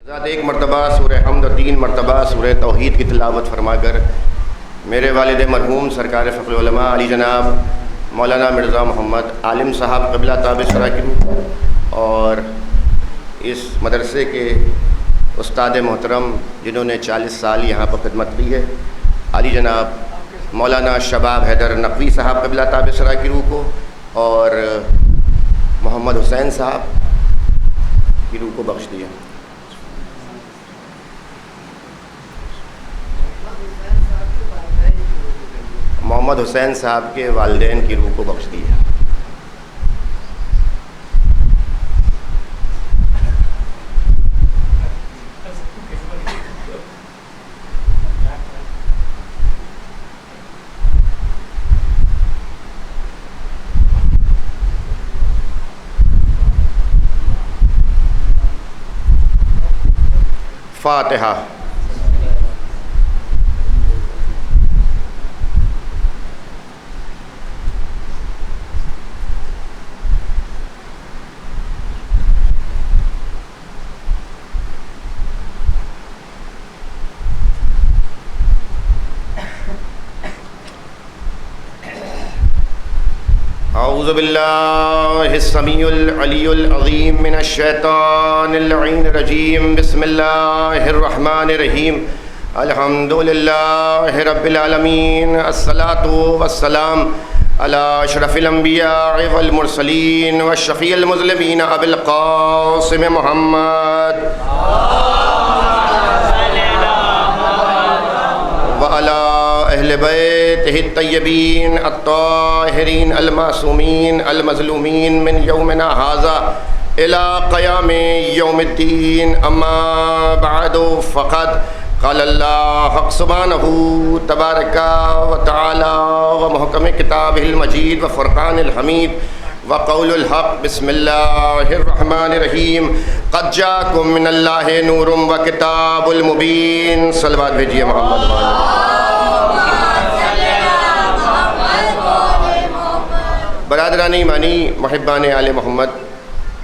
ایک مرتبہ سورہ حمد و 3 مرتبہ سورہ توحید کی تلاوت فرما کر میرے والد مرحوم سرکار فخر العلماء علی جناب مولانا مرزا محمد عالم صاحب قبلہ تاب سرا کی روح اور اس مدرسے کے استاد محترم جنہوں نے 40 سال یہاں پر خدمت کی ہے علی جناب مولانا شباب حیدر نقوی صاحب قبلہ تاب سرا کی روح کو اور محمد حسین صاحب کی روح کو بخش دیا۔ محمد حسین صاحب کے والدین کی روح کو بخش دیا۔ فاتحہ۔ اعوذ باللہ السمیع العلی العظیم من الشیطان اللعین الرجیم، بسم اللہ الرحمن الرحیم، الحمد للہ رب العالمین، الصلاة والسلام علی اشرف الانبیاء والمرسلین والشفیع المذنبین ابی القاسم محمد وعلی اہل بیتہ الطیبین الطاہرین المعصومین المظلومین من یومنا ھذا الی قیام یوم الدین، اما بعد فقد قال اللہ حق سبحانہ تبارک و تعالی و محکم کتابہ المجید و فرقان الحمید وقول الحق، بسم اللہ الرحمن الرحیم، قد جاءکم من اللہ نور و کتاب المبین۔ صلوات بھیجیے محمد والے۔ برادران ایمانی، محبان آل محمد،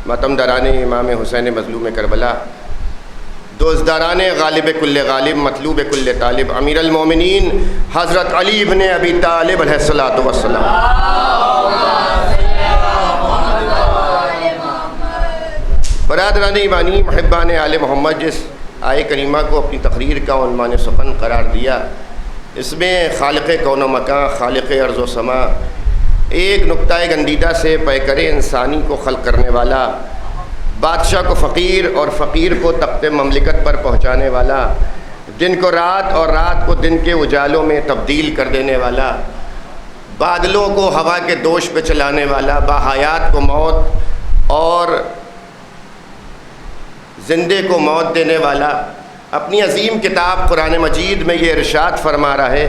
ماتمداران امام حسین مظلوم کربلا، دوستداران غالب کل غالب، مطلوب کل طالب، امیر المومنین حضرت علی بن ابی طالب علیہ الصلاۃ والسلام، برادران ایمانی، محبان آل محمد، جس آیے کریمہ کو اپنی تقریر کا عنوان سخن قرار دیا، اس میں خالق کون و مکان، خالق ارض و سما، ایک نقطہ گندیدہ سے پیکر انسانی کو خلق کرنے والا، بادشاہ کو فقیر اور فقیر کو تخت مملکت پر پہنچانے والا، دن کو رات اور رات کو دن کے اجالوں میں تبدیل کر دینے والا، بادلوں کو ہوا کے دوش پہ چلانے والا، باحیات کو موت اور زندے کو موت دینے والا، اپنی عظیم کتاب قرآن مجید میں یہ ارشاد فرما رہا ہے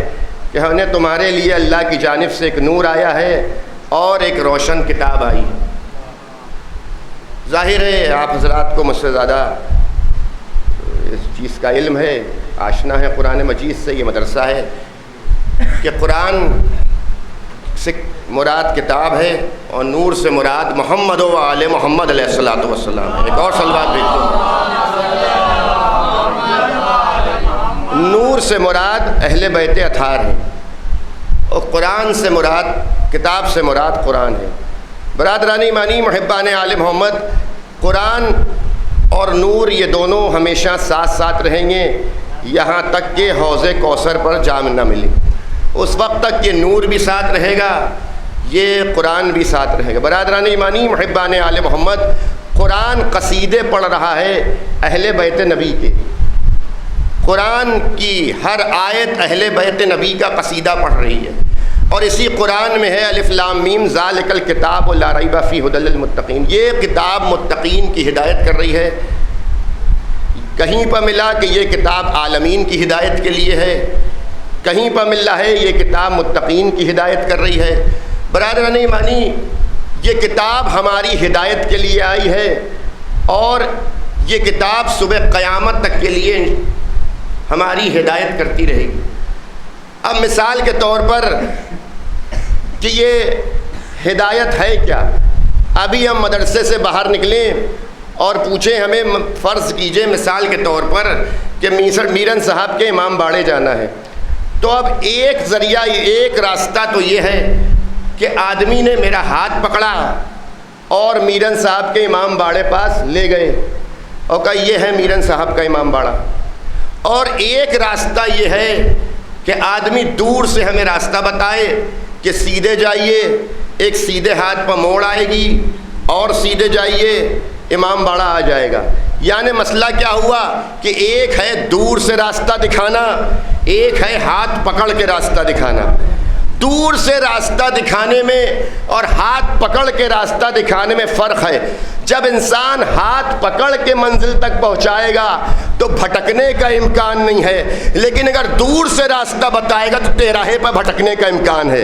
کہ ہم نے تمہارے لیے اللہ کی جانب سے ایک نور آیا ہے اور ایک روشن کتاب آئی ہے۔ ظاہر ہے آپ حضرات کو مجھ سے زیادہ اس چیز کا علم ہے، آشنا ہے قرآن مجید سے، یہ مدرسہ ہے کہ قرآن سے مراد کتاب ہے اور نور سے مراد محمد و آل محمد علیہ الصلاۃ والسلام۔ ایک اور صلوات بھیجو۔ نور سے مراد اہل بیت اطہار ہیں اور قرآن سے مراد، کتاب سے مراد قرآن ہے۔ برادران ایمانی، محبان آل محمد، قرآن اور نور یہ دونوں ہمیشہ ساتھ ساتھ رہیں گے یہاں تک کہ حوض کوثر پر جام نہ ملے، اس وقت تک یہ نور بھی ساتھ رہے گا، یہ قرآن بھی ساتھ رہے گا۔ برادران ایمانی، محبان آل محمد، قرآن قصیدے پڑھ رہا ہے اہل بیت نبی کے، قرآن کی ہر آیت اہل بیت نبی کا قصیدہ پڑھ رہی ہے، اور اسی قرآن میں ہے الف لام میم ذالک الکتاب لا ریب فیہ ھدی للمتقین، یہ کتاب متقین کی ہدایت کر رہی ہے۔ کہیں پر ملا کہ یہ کتاب عالمین کی ہدایت کے لیے ہے، کہیں پر مل رہا ہے یہ کتاب متقین کی ہدایت کر رہی ہے۔ برادران ایمانی، یہ کتاب ہماری ہدایت کے لیے آئی ہے اور یہ کتاب صبح قیامت تک کے لیے ہماری ہدایت کرتی رہے گی۔ اب مثال کے طور پر کہ یہ ہدایت ہے کیا، ابھی ہم مدرسے سے باہر نکلیں اور پوچھیں ہمیں فرض کیجئے مثال کے طور پر کہ میرن صاحب کے امام باڑے جانا ہے، تو اب ایک ذریعہ ایک راستہ تو یہ ہے کہ آدمی نے میرا ہاتھ پکڑا اور میرن صاحب کے امام باڑے پاس لے گئے اور کہا یہ ہے میرن صاحب کا امام باڑہ، اور ایک راستہ یہ ہے کہ آدمی دور سے ہمیں راستہ بتائے کہ سیدھے جائیے، ایک سیدھے ہاتھ پر موڑ آئے گی اور سیدھے جائیے امام باڑہ آ جائے گا۔ یعنی مسئلہ کیا ہوا کہ ایک ہے دور سے راستہ دکھانا، ایک ہے ہاتھ پکڑ کے راستہ دکھانا۔ دور سے راستہ دکھانے میں اور ہاتھ پکڑ کے راستہ دکھانے میں فرق ہے۔ جب انسان ہاتھ پکڑ کے منزل تک پہنچائے گا تو بھٹکنے کا امکان نہیں ہے، لیکن اگر دور سے راستہ بتائے گا تو تہراہے پر بھٹکنے کا امکان ہے۔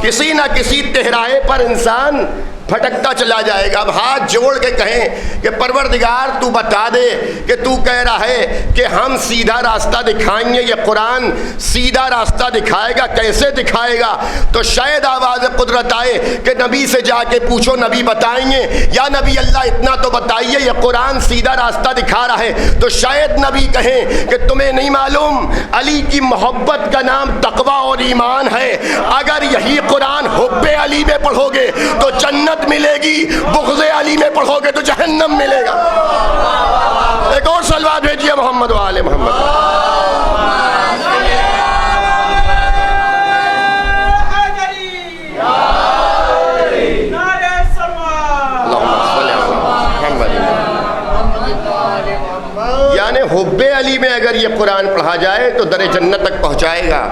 کسی نہ کسی تہراہے پر انسان بھٹکتا چلا جائے گا۔ اب ہاتھ جوڑ کے کہیں کہ پروردگار تو بتا دے کہ تو کہہ رہا ہے کہ ہم سیدھا راستہ دکھائیں گے، یہ قرآن سیدھا راستہ دکھائے گا، کیسے دکھائے گا؟ تو شاید آواز قدرت آئے کہ نبی سے جا کے پوچھو، نبی بتائیں گے، یا نبی اللہ اتنا تو بتائیے یہ قرآن سیدھا راستہ دکھا رہا ہے۔ تو شاید نبی کہیں کہ تمہیں نہیں معلوم علی کی محبت کا نام تقوی اور ایمان ہے، اگر یہی قرآن حب علی میں پڑھو گے تو جنت ملے گی، بغض علی میں پڑھو گے تو جہنم ملے گا۔ ایک اور صلوات بھیجیے محمد و آل محمد۔ یعنی حب علی میں اگر یہ قرآن پڑھا جائے تو در جنت تک پہنچائے گا۔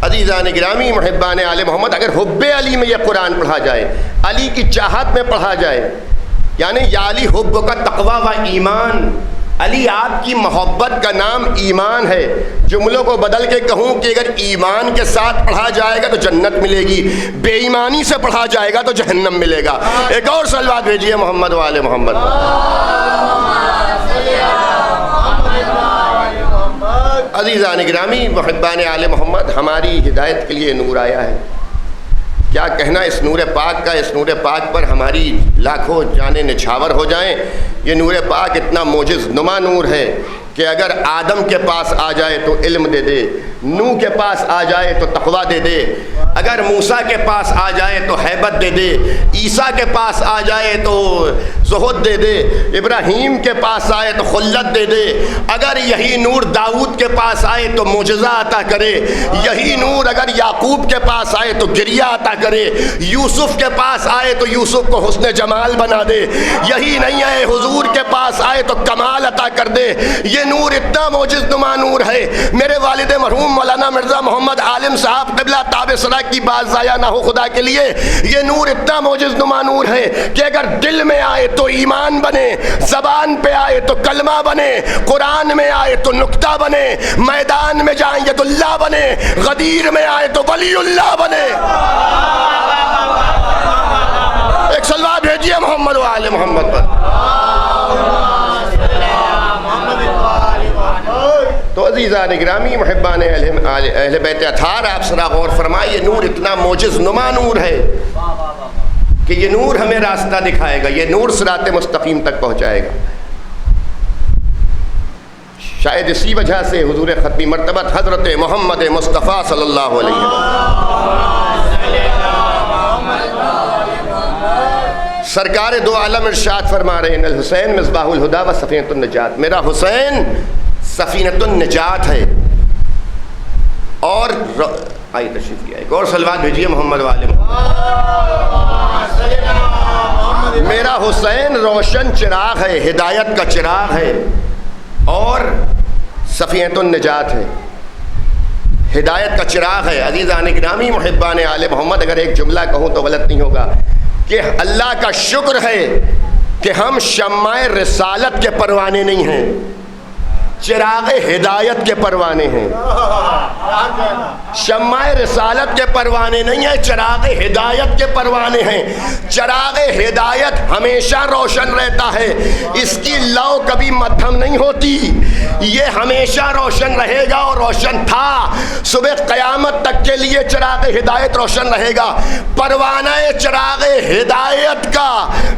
عزیزان گرامی محبان آل محمد، اگر حب علی میں یہ قرآن پڑھا جائے، علی کی چاہت میں پڑھا جائے، یعنی یا علی حب کا تقوی و ایمان، علی آپ کی محبت کا نام ایمان ہے۔ جملوں کو بدل کے کہوں کہ اگر ایمان کے ساتھ پڑھا جائے گا تو جنت ملے گی، بے ایمانی سے پڑھا جائے گا تو جہنم ملے گا۔ ایک اور صلوات بھیجیے محمد و آل محمد۔ عزیزان گرامی محبان آل محمد، ہماری ہدایت کے لیے نور آیا ہے۔ کیا کہنا اس نور پاک کا، اس نور پاک پر ہماری لاکھوں جانیں نچھاور ہو جائیں۔ یہ نور پاک اتنا معجز نما نور ہے کہ اگر آدم کے پاس آ جائے تو علم دے دے، نوح کے پاس آ جائے تو تقویٰ دے دے، اگر موسیٰ کے پاس آ جائے تو ہیبت دے دے، عیسیٰ کے پاس آ جائے تو زہد دے دے، ابراہیم کے پاس آئے تو خلت دے دے، اگر یہی نور داؤد کے پاس آئے تو معجزہ عطا کرے، یہی نور اگر یعقوب کے پاس آئے تو گریہ عطا کرے، یوسف کے پاس آئے تو یوسف کو حسن جمال بنا دے، یہی نہیں ہے حضور کے پاس آئے تو کمال عطا کر دے۔ یہ نور اتنا معجز نما نور ہے، میرے والد مرحوم مولانا مرزا محمد عالم صاحب قبلہ تاب سرا کی بات ضائع نہ ہو خدا کے لیے، یہ نور اتنا معجز نما نور ہے کہ اگر دل میں آئے تو ایمان بنے، زبان پہ آئے تو کلمہ بنے، قرآن میں آئے تو نکتہ بنے، میدان میں جائیں ید اللہ بنے، غدیر میں آئے تو ولی اللہ بنے۔ ایک صلوات بھیجیے محمد و آل محمد پر۔ تو عزیزان گرامی محبان اہل بیت اطہار، آپ ذرا غور فرمائیے، نور اتنا معجز نما نور ہے کہ یہ نور ہمیں راستہ دکھائے گا، یہ نور صراط مستقیم تک پہنچائے گا۔ شاید اسی وجہ سے حضور ختمی مرتبت حضرت محمد مصطفیٰ صلی اللہ علیہ وسلم سرکار دو عالم ارشاد فرما رہے ہیں، الحسین مصباح الہدی و سفینۃ النجات، میرا حسین سفینۃ النجات ہے۔ اور آئی تشریف کیا، ایک اور صلوات بھیجیے محمد والے محمد۔ میرا حسین روشن چراغ ہے، ہدایت کا چراغ ہے اور سفینۃ النجات ہے، ہدایت کا چراغ ہے۔ عزیزان گرامی محبان آل محمد، اگر ایک جملہ کہوں تو غلط نہیں ہوگا کہ اللہ کا شکر ہے کہ ہم شمع رسالت کے پروانے نہیں ہیں۔ چراغ ہدایت کے پروانے ہیں، شمع رسالت کے پروانے نہیں ہیں، چراغ ہدایت کے پروانے ہیں۔ چراغ ہدایت ہمیشہ روشن رہتا ہے، اس کی لو کبھی مدھم نہیں ہوتی، یہ ہمیشہ روشن رہے گا اور روشن تھا، صبح قیامت تک کے لیے چراغ ہدایت روشن رہے گا۔ پروانہ چراغ ہدایت کا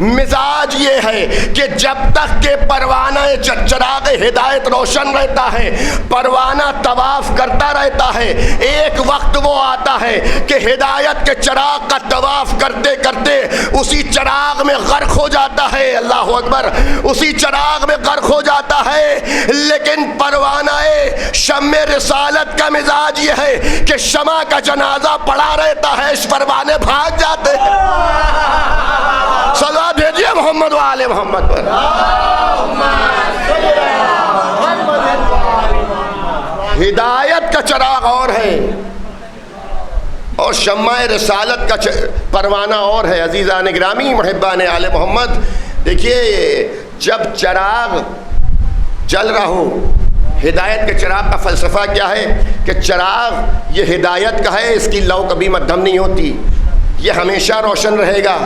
مزاج یہ ہے کہ جب تک کہ پروانہ چراغ ہدایت روشن رہتا ہے، پروانہ طواف کرتا رہتا ہے، ایک وقت وہ آتا ہے کہ ہدایت کے چراغ کا طواف کرتے کرتے اسی چراغ میں غرق ہو جاتا ہے، اللہ اکبر، اسی چراغ میں غرق ہو جاتا ہے۔ لیکن پروانہ شمع رسالت کا مزاج یہ ہے کہ شمع کا جنازہ پڑا رہتا ہے، اس پروانے بھاگ جاتے ہیں۔ صلوات بھیجیے محمد و آل محمد پر۔ ہدایت کا چراغ اور ہے اور شمع رسالت کا پروانہ اور ہے۔ عزیزان گرامی، محبان آل محمد، دیکھیے جب چراغ جل رہا ہو، ہدایت کے چراغ کا فلسفہ کیا ہے کہ چراغ یہ ہدایت کا ہے، اس کی لو کبھی مدھم نہیں ہوتی، یہ ہمیشہ روشن رہے گا،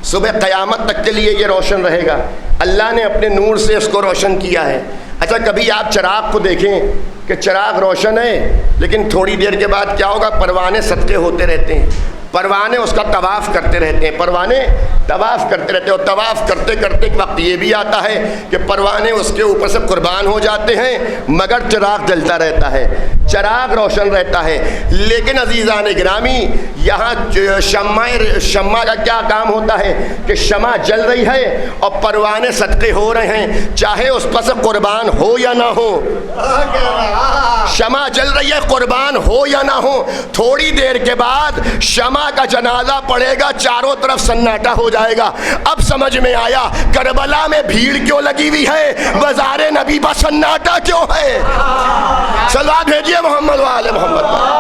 صبح قیامت تک کے لیے یہ روشن رہے گا۔ اللہ نے اپنے نور سے اس کو روشن کیا ہے۔ اچھا کبھی آپ چراغ کو دیکھیں کہ چراغ روشن ہے لیکن تھوڑی دیر کے بعد کیا ہوگا، پروانے صدقے ہوتے رہتے ہیں، پروانے اس کا طواف کرتے رہتے ہیں، پروانے طواف کرتے رہتے ہیں، اور طواف کرتے کرتے ایک وقت یہ بھی آتا ہے کہ پروانے اس کے اوپر سے قربان ہو جاتے ہیں، مگر چراغ جلتا رہتا ہے، چراغ روشن رہتا ہے۔ لیکن عزیزان گرامی، یہاں شمع کا کیا کام ہوتا ہے کہ شمع جل رہی ہے اور پروانے صدقے ہو رہے ہیں، چاہے اس پر سے قربان ہو یا نہ ہو، شمع جل رہی ہے قربان ہو یا نہ ہو، تھوڑی دیر کے بعد شمع کا جنازہ پڑے گا، چاروں طرف سناٹا ہو جائے گا۔ اب سمجھ میں آیا کربلا میں بھیڑ کیوں لگی ہوئی ہے، بازار نبی پر سناٹا کیوں ہے۔ صلوات بھیجیے محمد و آل محمد پر۔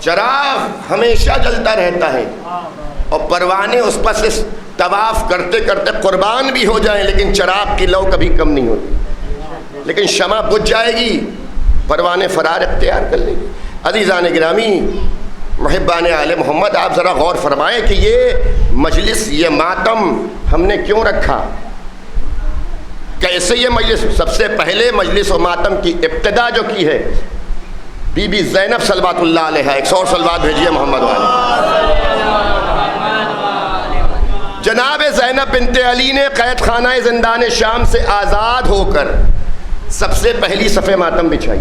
چراغ ہمیشہ جلتا رہتا ہے اور پروانے اس پر سے طواف کرتے کرتے قربان بھی ہو جائیں، لیکن چراغ کی لو کبھی کم نہیں ہوتی۔ لیکن شمع بجھ جائے گی، پروانے فرار اختیار کر لیں گے۔ عزیزان گرامی، محبان آل محمد، آپ ذرا غور فرمائیں کہ یہ مجلس، یہ ماتم ہم نے کیوں رکھا، کیسے یہ مجلس۔ سب سے پہلے مجلس و ماتم کی ابتدا جو کی ہے بی بی زینب صلوات اللہ علیہا، ایک سو صلوات بھیجیے محمد والے۔ جناب زینب بنت علی نے قید خانہ زندان شام سے آزاد ہو کر سب سے پہلی صف ماتم بچھائی،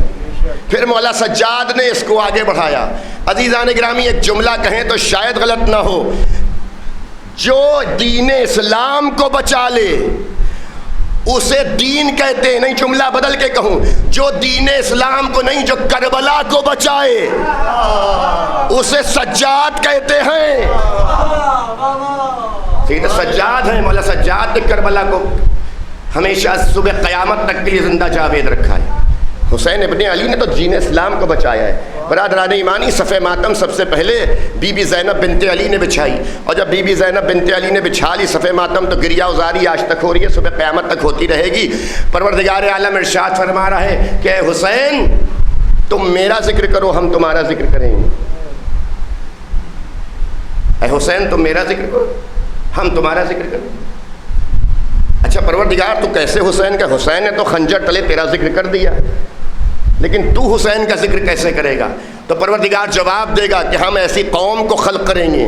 پھر مولا سجاد نے اس کو آگے بڑھایا۔ عزیزان گرامی، ایک جملہ کہیں تو شاید غلط نہ ہو، جو دین اسلام کو بچا لے اسے دین کہتے ہیں، نہیں جملہ بدل کے کہوں، جو دین اسلام کو نہیں، جو کربلا کو بچائے اسے سجاد کہتے ہیں۔ سید سجاد ہیں، مولا سجاد نے کربلا کو ہمیشہ صبح قیامت تک کے لیے زندہ جاوید رکھا ہے۔ حسین ابن علی نے تو دین اسلام کو بچایا ہے۔ برادران ایمانی، صف ماتم سب سے پہلے بی بی زینب بنت علی نے بچھائی، اور جب بی بی زینب بنت علی نے بچھا لی صف ماتم تو گریہ ازاری آج تک ہو رہی ہے، صبح قیامت تک ہوتی رہے گی۔ پروردگار عالم ارشاد فرما رہا ہے کہ اے حسین تم میرا ذکر کرو، ہم تمہارا ذکر کریں گے۔ اے حسین تم میرا ذکر کرو، ہم تمہارا ذکر کریں گے۔ اچھا پروردگار تو کیسے حسین کا، حسین نے تو خنجر تلے تیرا ذکر کر دیا، لیکن تو حسین کا ذکر کیسے کرے گا؟ تو پروردگار جواب دے گا کہ ہم ایسی قوم کو خلق کریں گے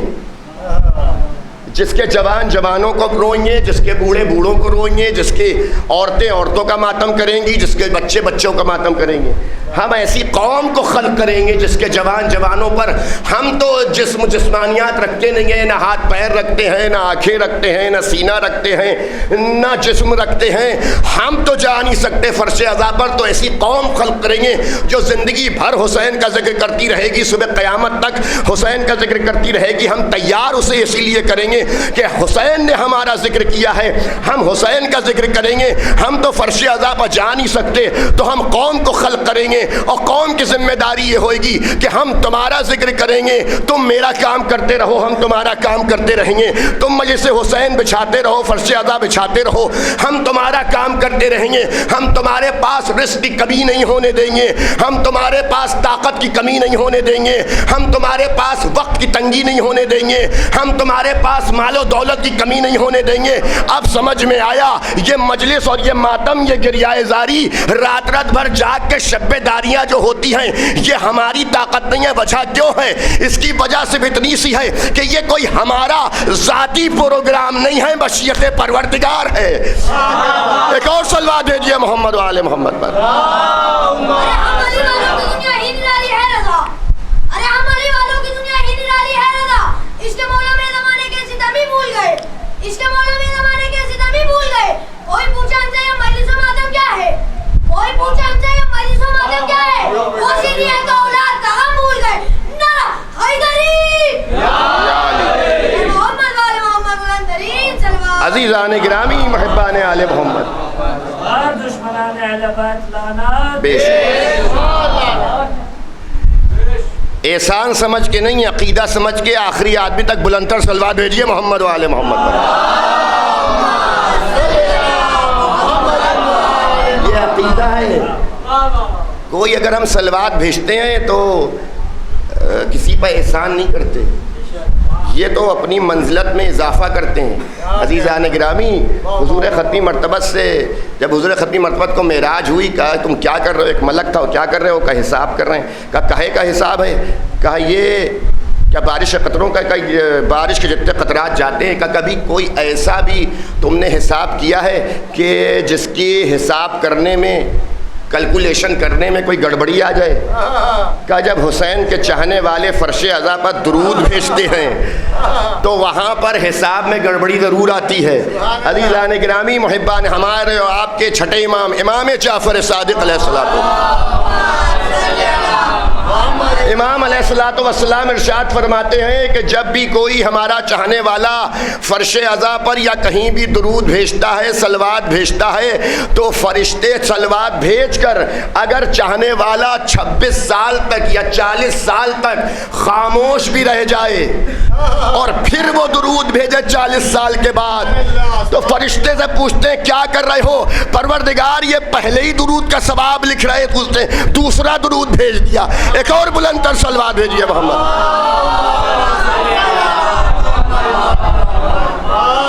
جس کے جوان جوانوں کو روئیں گے، جس کے بوڑھے بوڑھوں کو روئیں گے، جس کی عورتیں عورتوں کا ماتم کریں گی، جس کے بچے بچوں کا ماتم کریں گے۔ ہم ایسی قوم کو خلق کریں گے جس کے جوان جوانوں پر، ہم تو جسمانیات رکھتے نہیں ہیں، نہ ہاتھ پیر رکھتے ہیں، نہ آنکھیں رکھتے ہیں، نہ سینہ رکھتے ہیں، نہ جسم رکھتے ہیں، ہم تو جا نہیں سکتے فرش عزا پر۔ تو ایسی قوم خلق کریں گے جو زندگی بھر حسین کا ذکر کرتی رہے گی، صبح قیامت تک حسین کا ذکر کرتی رہے گی۔ ہم تیار اسے اسی لیے کریں گے کہ حسین نے ہمارا ذکر کیا ہے، ہم حسین کا ذکر کریں گے، ہم تو فرش عزا پر جا نہیں سکتے، تو ہم قوم کو خلق کریں گے، اور قوم کی ذمہ داری یہ ہوئے گی کہ ہم تمہارا ذکر کریں گے، تم میرا کام کرتے رہو، ہم تمہارا کام کرتے رہیں گے، تم مجلس حسین بچھاتے رہو، فرش عزا بچھاتے رہو، ہم تمہارا کام کرتے رہیں گے، ہم تمہارے پاس رزق کی کمی نہیں ہونے دیں گے، ہم تمہارے پاس طاقت کی کمی نہیں ہونے دیں گے، ہم تمہارے پاس وقت کی تنگی نہیں ہونے دیں گے، ہم تمہارے پاس مال و دولت کی کمی نہیں ہونے دیں گے۔ اب سمجھ میں آیا یہ مجلس اور یہ ماتم، یہ گریہ زاری، رات رات بھر جاگ کے شب داریاں جو ہوتی ہیں، یہ ہماری طاقت نہیں ہے۔ وجہ کیوں ہے؟ اس کی وجہ صرف اتنی سی ہے کہ یہ کوئی ہمارا ذاتی پروگرام نہیں ہے، مشیت پروردگار ہے۔ ایک اور صلوات بھیجیے محمد و آل محمد پر۔ عزیزان گرامی، محبان آل محمد، بے شک احسان سمجھ کے نہیں، عقیدہ سمجھ کے آخری آدمی تک بلندتر صلوات بھیجیے محمد و آل محمد پر۔ یہ عقیدہ ہے۔ کوئی اگر ہم صلوات بھیجتے ہیں تو کسی پر احسان نہیں کرتے، یہ تو اپنی منزلت میں اضافہ کرتے ہیں۔ عزیزان گرامی، حضور ختمی مرتبت سے جب حضور ختمی مرتبت کو معراج ہوئی، کہا تم کیا کر رہے ہو؟ ایک ملک تھا، وہ کیا کر رہے ہو؟ کہا حساب کر رہے ہیں۔ کہا کہے کا حساب ہے؟ کہا یہ کیا بارش کے قطروں کا، بارش کے جتنے قطرات جاتے ہیں، کہا کبھی کوئی ایسا بھی تم نے حساب کیا ہے کہ جس کی حساب کرنے میں، کیلکولیشن کرنے میں کوئی گڑبڑی آ جائے؟ کہ جب حسین کے چاہنے والے فرش عزا پر درود بھیجتے ہیں تو وہاں پر حساب میں گڑبڑی ضرور آتی ہے۔ عزیزان گرامی، محبان ہمارے اور آپ کے چھٹے امام، امام جعفر صادق علیہ السلام، امام علیہ الصلوۃ والسلام ارشاد فرماتے ہیں کہ جب بھی کوئی ہمارا چاہنے والا فرش عزا پر یا کہیں بھی درود بھیجتا ہے، صلوات بھیجتا ہے، تو فرشتے صلوات بھیج کر اگر چاہنے والا 26 سال تک یا 40 سال تک خاموش بھی رہ جائے اور پھر وہ درود بھیجے 40 سال کے بعد، تو فرشتے سے پوچھتے ہیں کیا کر رہے ہو؟ پروردگار یہ پہلے ہی درود کا ثواب لکھ رہے، پوچھتے ہیں دوسرا درود بھیج دیا۔ ایک اور بلند تر صلوات بھیجیے محمد۔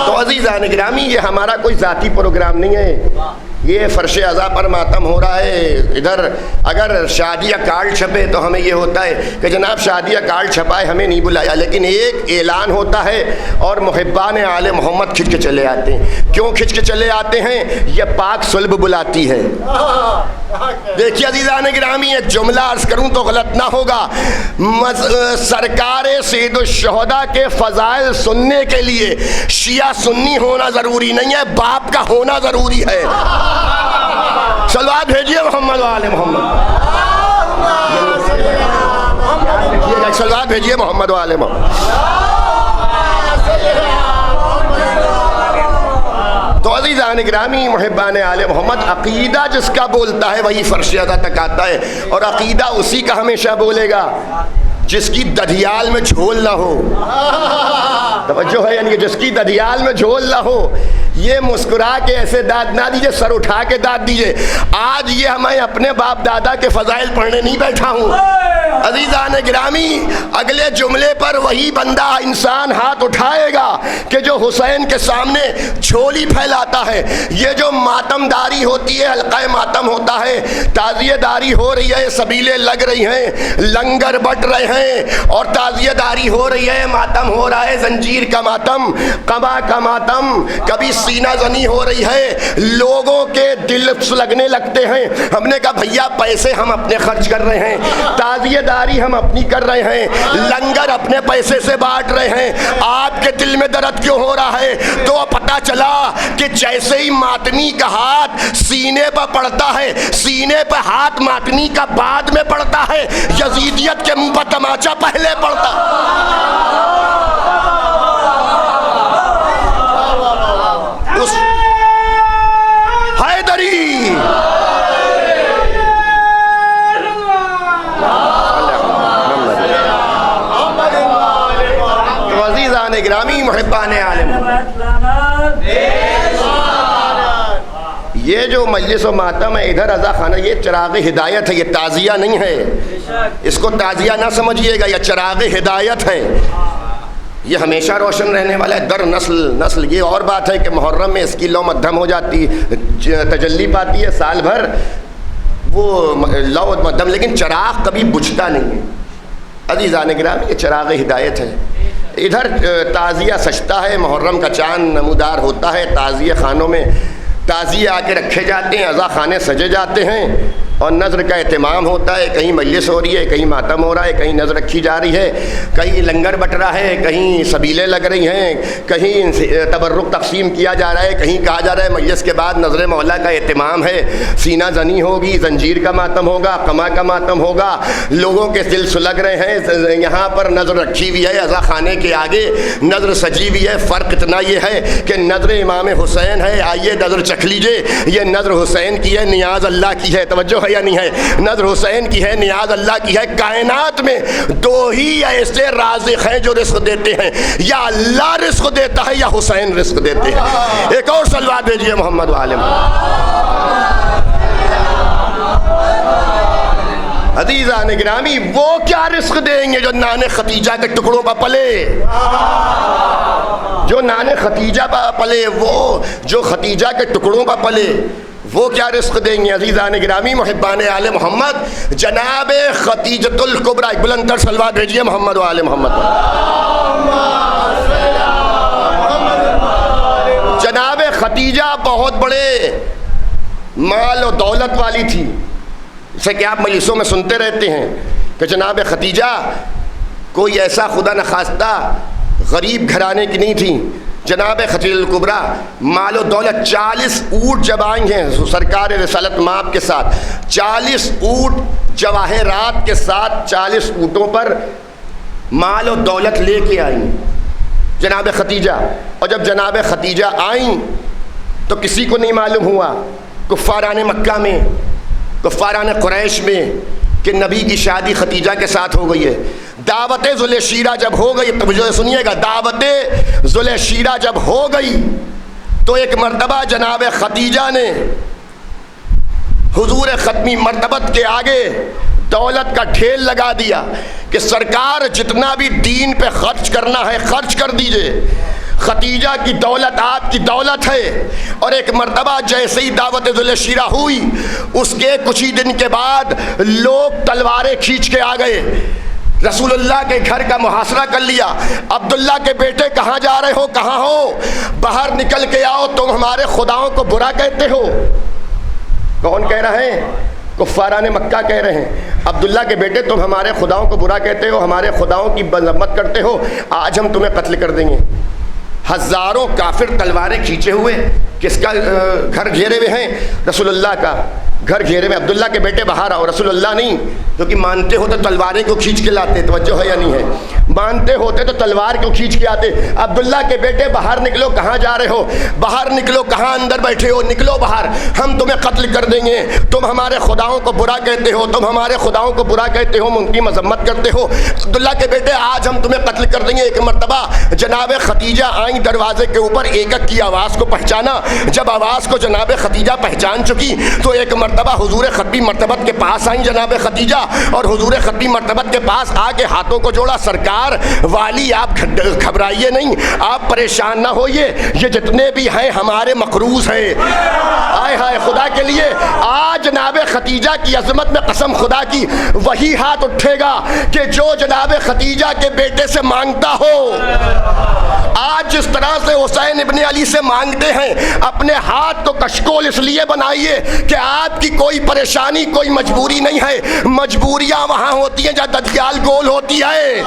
تو عزیزان گرامی، یہ ہمارا کوئی ذاتی پروگرام نہیں ہے، یہ فرش عزا پر ماتم ہو رہا ہے۔ ادھر اگر شادی یا کارڈ چھپے تو ہمیں یہ ہوتا ہے کہ جناب شادی یا کارڈ چھپائے، ہمیں نہیں بلایا، لیکن ایک اعلان ہوتا ہے اور محبان آل محمد کھچ کے چلے آتے ہیں۔ کیوں کھچ کے چلے آتے ہیں؟ یہ پاک صلب بلاتی ہے۔ دیکھیے عزیزان گرامی، ایک جملہ عرض کروں تو غلط نہ ہوگا، سرکار سید الشہداء کے فضائل سننے کے لیے شیعہ سنی ہونا ضروری نہیں ہے، باپ کا ہونا ضروری ہے۔ صلوات بھیجیے محمد و آل محمد، صلوات بھیجیے محمد و آل محمد۔ تو عزیزان گرامی، محبان آل محمد، عقیدہ جس کا بولتا ہے وہی فرش عزا تک آتا ہے، اور عقیدہ اسی کا ہمیشہ بولے گا جس کی ددھیال میں جھول نہ ہو۔ توجہ ہے، یعنی کہ جس کی ددھیال میں جھول نہ ہو۔ یہ مسکرا کے ایسے داد نہ دیجئے، سر اٹھا کے داد دیجئے۔ آج یہ میں اپنے باپ دادا کے فضائل پڑھنے نہیں بیٹھا ہوں۔ عزیزان گرامی، اگلے جملے پر وہی بندہ انسان ہاتھ اٹھائے گا کہ جو حسین کے سامنے جھولی پھیلاتا ہے۔ یہ جو ماتم داری ہوتی ہے، حلقہ ماتم ہوتا ہے، تعزیہ داری ہو رہی ہے، سبیلیں لگ رہی ہیں، لنگر بٹ رہے ہیں، اور تعزیہ داری ہو رہی ہے، ماتم ہو رہا ہے، زنجیر کا ماتم، قبا کا ماتم، کبھی سینہ زنی ہو رہی ہے، لوگوں کے دل لگنے لگتے ہیں۔ ہم نے کہا بھیا پیسے ہم اپنے خرچ کر رہے ہیں، تعزیہ داری ہم اپنی کر رہے ہیں، لنگر اپنے پیسے سے بانٹ رہے ہیں، آپ کے دل میں درد کیوں ہو رہا ہے؟ تو پتہ چلا کہ جیسے ہی ماتمی کا ہاتھ سینے پر پڑتا ہے، سینے پر ہاتھ ماتمی کا بعد میں پڑتا ہے، یزیدیت کے منہ پر تماچا پہلے پڑتا۔ یہ جو مجلس و ماتم ہے ادھر رضا خانہ، یہ چراغ ہدایت ہے، یہ تعزیہ نہیں ہے، اس کو تعزیہ نہ سمجھیے گا، یہ چراغ ہدایت ہے، یہ ہمیشہ روشن رہنے والا ہے در نسل۔ یہ اور بات ہے کہ محرم میں اس کی لو مدھم ہو جاتی، تجلی پاتی ہے سال بھر وہ لو مدھم، لیکن چراغ کبھی بجھتا نہیں ہے۔ عزیزان گرامی، یہ چراغ ہدایت ہے۔ ادھر تعزیہ سجتا ہے، محرم کا چاند نمودار ہوتا ہے، تعزیہ خانوں میں تعزیہ آ کے رکھے جاتے ہیں، عزا خانے سجے جاتے ہیں اور نظر کا اہتمام ہوتا ہے، کہیں مجلس ہو رہی ہے، کہیں ماتم ہو رہا ہے، کہیں نظر رکھی جا رہی ہے، کہیں لنگر بٹ رہا ہے، کہیں سبیلیں لگ رہی ہیں، کہیں تبرک تقسیم کیا جا رہا ہے، کہیں کہا جا رہا ہے مجلس کے بعد نظر مولا کا اہتمام ہے، سینہ زنی ہوگی، زنجیر کا ماتم ہوگا، قمع کا ماتم ہوگا، لوگوں کے دل سلگ رہے ہیں، یہاں پر نظر رکھی ہوئی ہے، عزا خانے کے آگے نظر سجی ہوئی ہے۔ فرق اتنا یہ ہے کہ نظر امام حسین ہے، آئیے نظر چکھ لیجئے، یہ نظر حسین کی ہے، نیاز اللہ کی ہے، توجہ ہے یا نہیں ہے؟ نظر حسین کی ہے، نیاز اللہ کی ہے۔ کائنات میں دو ہی ایسے رازق ہیں جو رزق دیتے ہیں، یا اللہ رزق دیتا ہے یا حسین رزق دیتے ہیں۔ ایک اور صلوات بھیجیے محمد وعلم۔ عزیزان گرامی، وہ کیا رزق دیں گے جو نان ختیجہ کے ٹکڑوں پر پلے، جو نان ختیجہ پر پلے، وہ جو ختیجہ کے ٹکڑوں پر پلے، وہ کیا رزق دیں گے؟ عزیزان گرامی، محبان آل محمد، جناب ختیجۃ الکبریٰ، بلند تر صلوات بھیجیے محمد و آل محمد۔ جناب ختیجہ بہت بڑے مال و دولت والی تھی، جیسے کہ آپ مجلسوں میں سنتے رہتے ہیں کہ جناب ختیجہ کوئی ایسا خدا نخواستہ غریب گھرانے کی نہیں تھی۔ جناب ختیجہ الکبریٰ مال و دولت 40 اونٹ جب آئی ہیں سرکار رسالت مآب کے ساتھ، 40 اونٹ جواہرات کے ساتھ، 40 اونٹوں پر مال و دولت لے کے آئیں جناب ختیجہ۔ اور جب جناب ختیجہ آئیں تو کسی کو نہیں معلوم ہوا، کفاران مکہ میں، کفاران قریش میں، کہ نبی کی شادی ختیجہ کے ساتھ ہو گئی ہے۔ دعوت ذوالشیرہ جب ہو گئی، توجہ سنیے گا، دعوت ذوالشیرہ جب ہو گئی تو ایک مرتبہ جناب ختیجہ نے حضور ختمی مرتبت کے آگے دولت کا ڈھیر لگا دیا کہ سرکار جتنا بھی دین پہ خرچ کرنا ہے خرچ کر دیجئے، ختیجہ کی دولت آپ کی دولت ہے۔ اور ایک مرتبہ جیسے ہی دعوت ذوالشیرہ ہوئی، اس کے کچھ ہی دن کے بعد لوگ تلواریں کھینچ کے آ گئے، رسول اللہ کے گھر کا محاصرہ کر لیا۔ عبداللہ کے بیٹے کہاں جا رہے ہو، کہاں ہو، باہر نکل کے آؤ، تم ہمارے خداؤں کو برا کہتے ہو۔ کون کہہ رہے ہیں؟ کفاران مکہ کہہ رہے ہیں، عبداللہ کے بیٹے تم ہمارے خداؤں کو برا کہتے ہو، ہمارے خداؤں کی مذمت کرتے ہو، آج ہم تمہیں قتل کر دیں گے۔ ہزاروں کافر تلواریں کھینچے ہوئے، کس کا گھر گھیرے ہوئے ہیں؟ رسول اللہ کا گھر گھیرے ہوئے۔ عبداللہ کے بیٹے باہر آؤ، رسول اللہ نہیں، کیونکہ مانتے ہوتے تلواریں کو کھینچ کے لاتے، توجہ ہے یا نہیں ہے؟ مانتے ہوتے تو تلوار کو کھینچ کے آتے۔ عبداللہ کے بیٹے باہر نکلو، کہاں جا رہے ہو، باہر نکلو، کہاں اندر بیٹھے ہو، نکلو باہر، ہم تمہیں قتل کر دیں گے، تم ہمارے خداؤں کو برا کہتے ہو، تم ہمارے خداؤں کو برا کہتے ہو، ان کی مذمت کرتے ہو، عبداللہ کے بیٹے آج ہم تمہیں قتل کر دیں گے۔ ایک مرتبہ جناب ختیجہ آئیں، دروازے کے اوپر ایک ایک کی آواز کو پہچانا۔ جب آواز کو جناب ختیجہ پہچان چکی تو ایک مرتبہ حضور ختمی مرتبت کے پاس آئیں جناب ختیجہ، اور حضور ختمی مرتبت کے پاس آ کے ہاتھوں کو جوڑا، سرکار والی آپ گھبرائیے نہیں، آپ پریشان نہ ہوئیے، یہ جتنے بھی ہیں ہمارے مقروض ہیں۔ آئے ہائے، خدا کے لیے آج جناب ختیجہ کی عظمت میں قسم خدا کی وہی ہاتھ اٹھے گا کہ جو جناب ختیجہ کے بیٹے سے مانگتا ہو۔ آج جس طرح سے حسین ابن علی سے مانگتے ہیں، اپنے ہاتھ کو کشکول اس لیے بنائیے کہ آپ کی کوئی پریشانی، کوئی مجبوری نہیں ہے، مجبوریاں وہاں ہوتی ہیں جہاں ددیال گول ہوتی ہے۔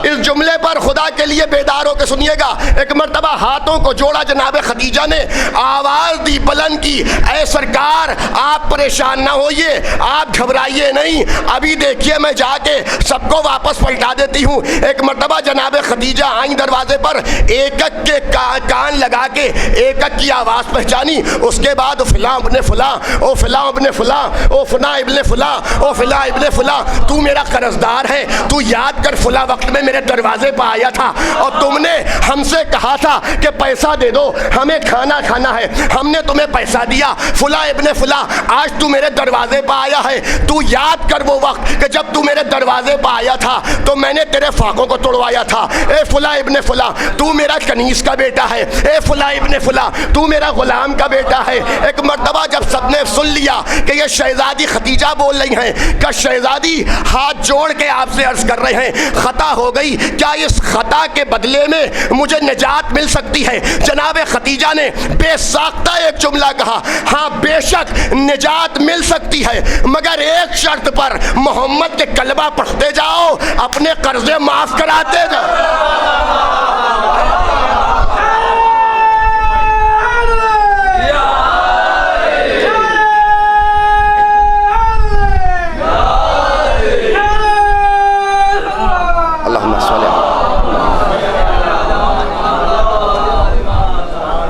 اس جملے پر خدا کے لیے بیدار ہو کے سنیے گا۔ ایک مرتبہ ہاتھوں کو جوڑا جناب ختیجہ نے، آواز دی بلند کی، اے سرکار آپ پریشان نہ ہوئیے، آپ گھبرائیے نہیں، ابھی دیکھیے میں جا کے سب کو واپس پلٹا دیتی ہوں۔ ایک مرتبہ جناب ختیجہ آئیں دروازے پر، ایک ایک کے کان لگا کے ایک ایک کی آواز پہچانی، اس کے بعد فلاں ابن فلاں، او فلاں ابن فلاں، او فلاں ابن فلاں، او فلاں ابن فلاں، تو میرا قرضدار ہے، تو یاد کر فلاں وقت میں میرے تیرے دروازے پہ آیا تھا اور تم نے ہم سے کہا تھا کہ پیسہ دے دو, ہمیں کھانا کھانا ہے, ہم نے تمہیں پیسہ دیا, فلاں ابن فلاں آج تو میرے دروازے پہ آیا ہے, تو یاد کر وہ وقت کہ جب تو میرے دروازے پہ آیا تھا تو میں نے تیرے فاقوں کو توڑوایا تھا. اے فلاں ابن فلاں تو میرا کنیز کا بیٹا ہے, اے فلاں ابن فلاں تو میرا غلام کا بیٹا ہے. ایک مرتبہ جب سب نے سن لیا کہ یہ شہزادی ختیجہ بول رہی ہیں, کہ شہزادی ہاتھ جوڑ کے آپ سے عرض کر رہے ہیں خطا ہو گئی, کیا اس خطا کے بدلے میں مجھے نجات مل سکتی ہے؟ جناب ختیجہ نے بے ساختہ ایک جملہ کہا, ہاں بے شک نجات مل سکتی ہے, مگر ایک شرط پر, محمد کے کلمہ پڑھتے جاؤ, اپنے قرضے معاف کراتے جاؤ.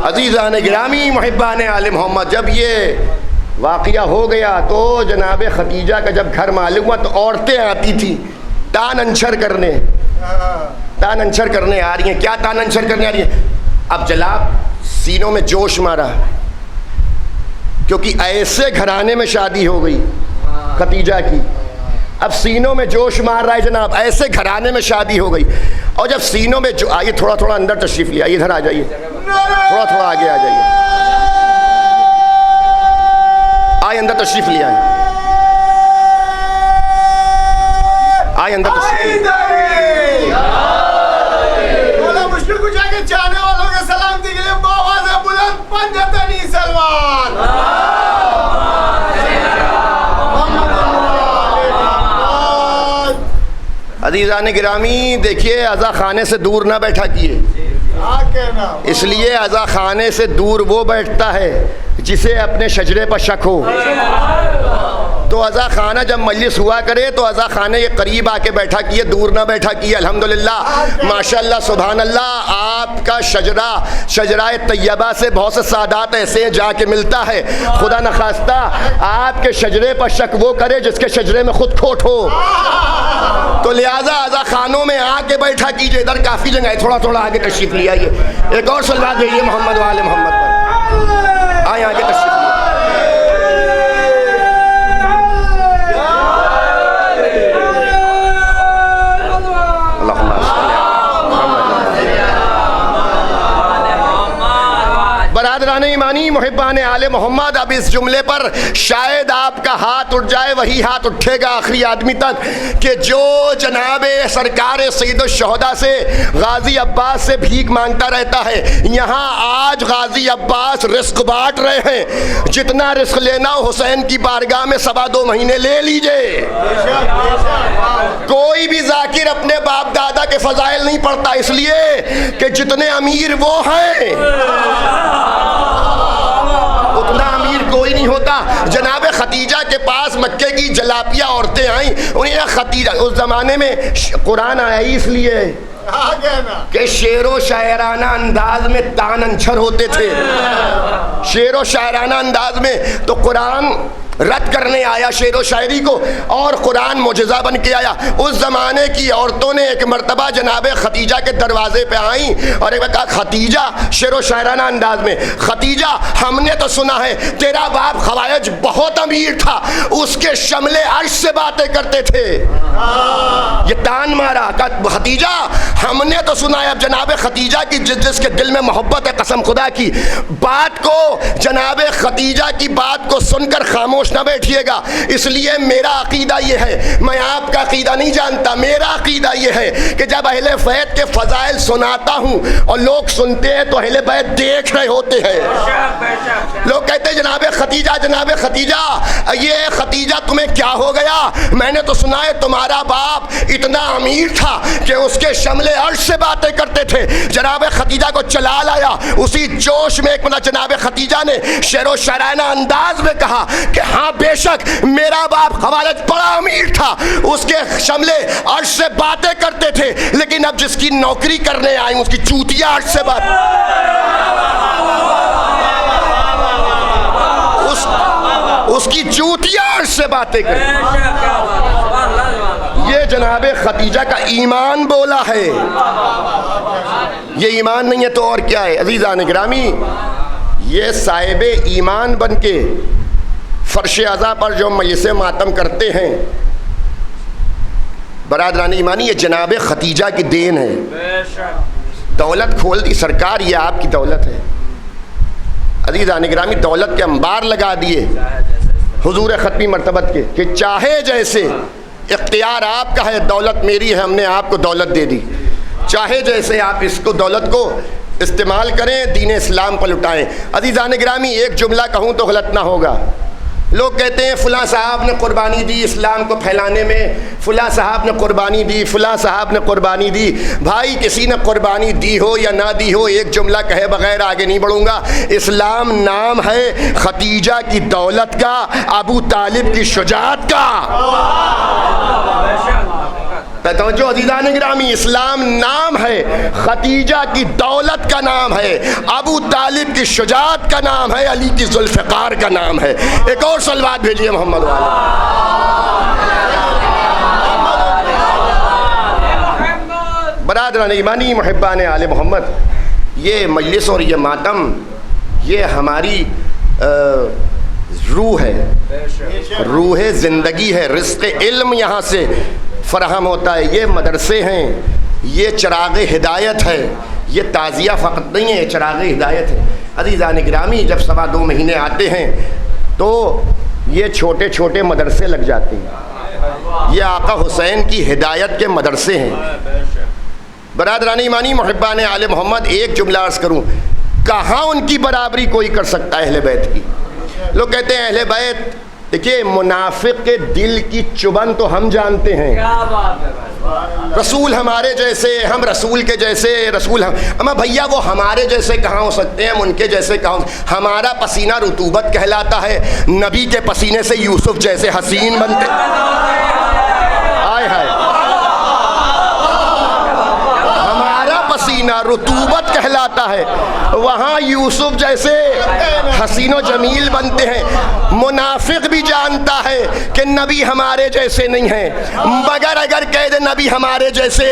عزیزان گرامی محبان آل محمد, جب یہ واقعہ ہو گیا تو جناب ختیجہ کا جب گھر معلوم ہوا تو عورتیں آتی تھیں تان انچر کرنے آ رہی ہیں. کیا تان انچر کرنے آ رہی ہیں؟ اب جناب سینوں میں جوش مارا, کیونکہ ایسے گھرانے میں شادی ہو گئی ختیجہ کی. اب سینوں میں جوش مار رہا ہے جناب, ایسے گھرانے میں شادی ہو گئی. اور جب سینوں میں آئیے تھوڑا تھوڑا اندر تشریف لے آئیے, ادھر آ جائیے, تھوڑا تھوڑا آگے آ جائیے, آئے اندر تشریف لے آئے, آئے اندر تشریف لے مشکل کچھ آگے چاہنے والوں کے سلامتی کے لیے باواز بلند پنجتنی سلمان. عزیزان گرامی دیکھیے, عزا خانے سے دور نہ بیٹھا کیے, اس لیے عزا خانے سے دور وہ بیٹھتا ہے جسے اپنے شجرے پر شک ہو. تو عزا خانہ جب مجلس ہوا کرے تو عزا خانے کے قریب آ کے بیٹھا کیے, دور نہ بیٹھا کیے. الحمدللہ ماشاءاللہ سبحان اللہ, آپ کا شجرہ طیبہ سے بہت سے سعادات ایسے جا کے ملتا ہے. خدا نخواستہ آپ کے شجرے پر شک وہ کرے جس کے شجرے میں خود کھوٹ ہو. تو لہٰذا عزا خانوں میں آ کے بیٹھا کیجئے, ادھر کافی جگہ ہے, تھوڑا تھوڑا آگے تشریف لے آئیے. ایک اور صلوات بھیجیے محمد وآل محمد پر, آئے آگے تشریف لے. برادران ایمانی محبان آل محمد, اب اس جملے پر شاید آپ کا ہاتھ اٹھ جائے, وہی ہاتھ اٹھے گا آخری آدمی تک کہ جو جناب سرکار سید الشہداء سے غازی عباس سے بھیک مانگتا رہتا ہے. یہاں آج غازی عباس رزق بانٹ رہے ہیں, جتنا رزق لینا حسین کی بارگاہ میں 2.25 مہینے لے لیجئے. کوئی بھی ذاکر اپنے باپ دادا کے فضائل نہیں پڑھتا, اس لیے کہ جتنے امیر وہ ہیں اتنا امیر کوئی نہیں ہوتا. جناب ختیجہ کے پاس مکے کی جلاپیہ عورتیں آئیں, انہیں ختیجہ, اس زمانے میں قرآن آیا ہی اس لیے کہ شعر و شاعرانہ انداز میں تان انچر ہوتے تھے. شعر و شاعرانہ انداز میں تو قرآن رد کرنے آیا شعر و شاعری کو, اور قرآن معجزہ بن کے آیا. اس زمانے کی عورتوں نے ایک مرتبہ جناب ختیجہ کے دروازے پہ آئیں اور ایک کہا, ختیجہ, شعر و شاعرانہ انداز میں, ختیجہ ہم نے تو سنا ہے تیرا باپ خوارج بہت امیر تھا, اس کے شملے عرش سے باتیں کرتے تھے. یہ تان مارا, کہا ختیجہ ہم نے تو سنا ہے. اب جناب ختیجہ کی جس کے دل میں محبت ہے قسم خدا کی, بات کو جناب ختیجہ کی بات کو سن کر خاموش نہ بیٹھیے گا. اس لیے میرا عقیدہ یہ ہے, میں آپ کا عقیدہ نہیں جانتا, میرا عقیدہ یہ ہے کہ جب اہل بیت کے فضائل سناتا ہوں اور لوگ سنتے ہیں تو اہل بیت دیکھ رہے ہوتے ہیں. لوگ کہتے ہیں جناب ختیجہ, یہ ختیجہ تمہیں کیا ہو گیا؟ میں نے تو سنا ہے تمہارا باپ اتنا امیر تھا کہ اس کے شملے عرش سے باتیں کرتے تھے. جناب ختیجہ کو چلا لایا, اسی جوش میں ایک جناب ختیجہ نے شعر و شاعرانہ انداز میں کہا کہ ہاں بے شک میرا باپ خوارج بڑا امیر تھا, اس کے شملے عرش سے باتیں کرتے تھے, لیکن اب جس کی نوکری کرنے آئیں اس کی چوتیاں عرش سے بات, اس کی چوتیاں عرش سے باتیں کریں. یہ جناب خدیجہ کا ایمان بولا ہے. یہ ایمان نہیں ہے تو اور کیا ہے عزیزان گرامی؟ یہ صاحب ایمان بن کے فرش عزا پر جو مجلس ماتم کرتے ہیں برادران ایمانی، یہ جناب خدیجہ کی دین ہے. دولت کھول دی سرکار، یہ آپ کی دولت ہے. عزیزان گرامی دولت کے انبار لگا دیے حضور ختمی مرتبت کے کہ چاہے جیسے، اختیار آپ کا ہے، دولت میری ہے، ہم نے آپ کو دولت دے دی، چاہے جیسے آپ اس کو دولت کو استعمال کریں، دین اسلام پر لٹائیں. عزیزان گرامی ایک جملہ کہوں تو غلط نہ ہوگا. لوگ کہتے ہیں فلاں صاحب نے قربانی دی اسلام کو پھیلانے میں، فلاں صاحب نے قربانی دی، فلاں صاحب نے قربانی دی. بھائی کسی نے قربانی دی ہو یا نہ دی ہو، ایک جملہ کہے بغیر آگے نہیں بڑھوں گا. اسلام نام ہے خدیجہ کی دولت کا، ابو طالب کی شجاعت کا. توجہ عزیزان گرامی، اسلام نام ہے، خدیجہ کی دولت کا نام ہے، ابو طالب کی شجاعت کا نام ہے، علی کی ذوالفقار کا نام ہے. ایک اور صلوات بھیجیے محمد والے. برادران ایمانی محبان آل محمد، یہ مجلس اور یہ ماتم یہ ہماری روح ہے، روح زندگی ہے. رزق علم یہاں سے فراہم ہوتا ہے. یہ مدرسے ہیں، یہ چراغ ہدایت ہے. یہ تعزیہ فقط نہیں ہے، چراغ ہدایت ہے. عزیزان گرامی جب 2.25 مہینے آتے ہیں تو یہ چھوٹے چھوٹے مدرسے لگ جاتے ہیں. یہ آقا حسین کی ہدایت کے مدرسے ہیں. برادران ایمانی محبان آل محمد، ایک جملہ عرض کروں، کہاں ان کی برابری کوئی کر سکتا ہے اہل بیت کی؟ لوگ کہتے ہیں اہل بیت، دیکھیے منافق کے دل کی چبن تو ہم جانتے ہیں. رسول ہمارے جیسے، ہم رسول کے جیسے، رسول اما بھیا وہ ہمارے جیسے کہاں ہو سکتے ہیں، ہم ان کے جیسے کہاں ہو. ہمارا پسینہ رطوبت کہلاتا ہے، نبی کے پسینے سے یوسف جیسے حسین بنتے. ہائے ہائے، ہمارا پسینہ رطوبت کہلاتا ہے، وہاں یوسف جیسے حسین و جمیل بنتے ہیں. منافق بھی جانتا ہے کہ نبی ہمارے جیسے نہیں ہیں، مگر اگر کہہ دے نبی ہمارے جیسے،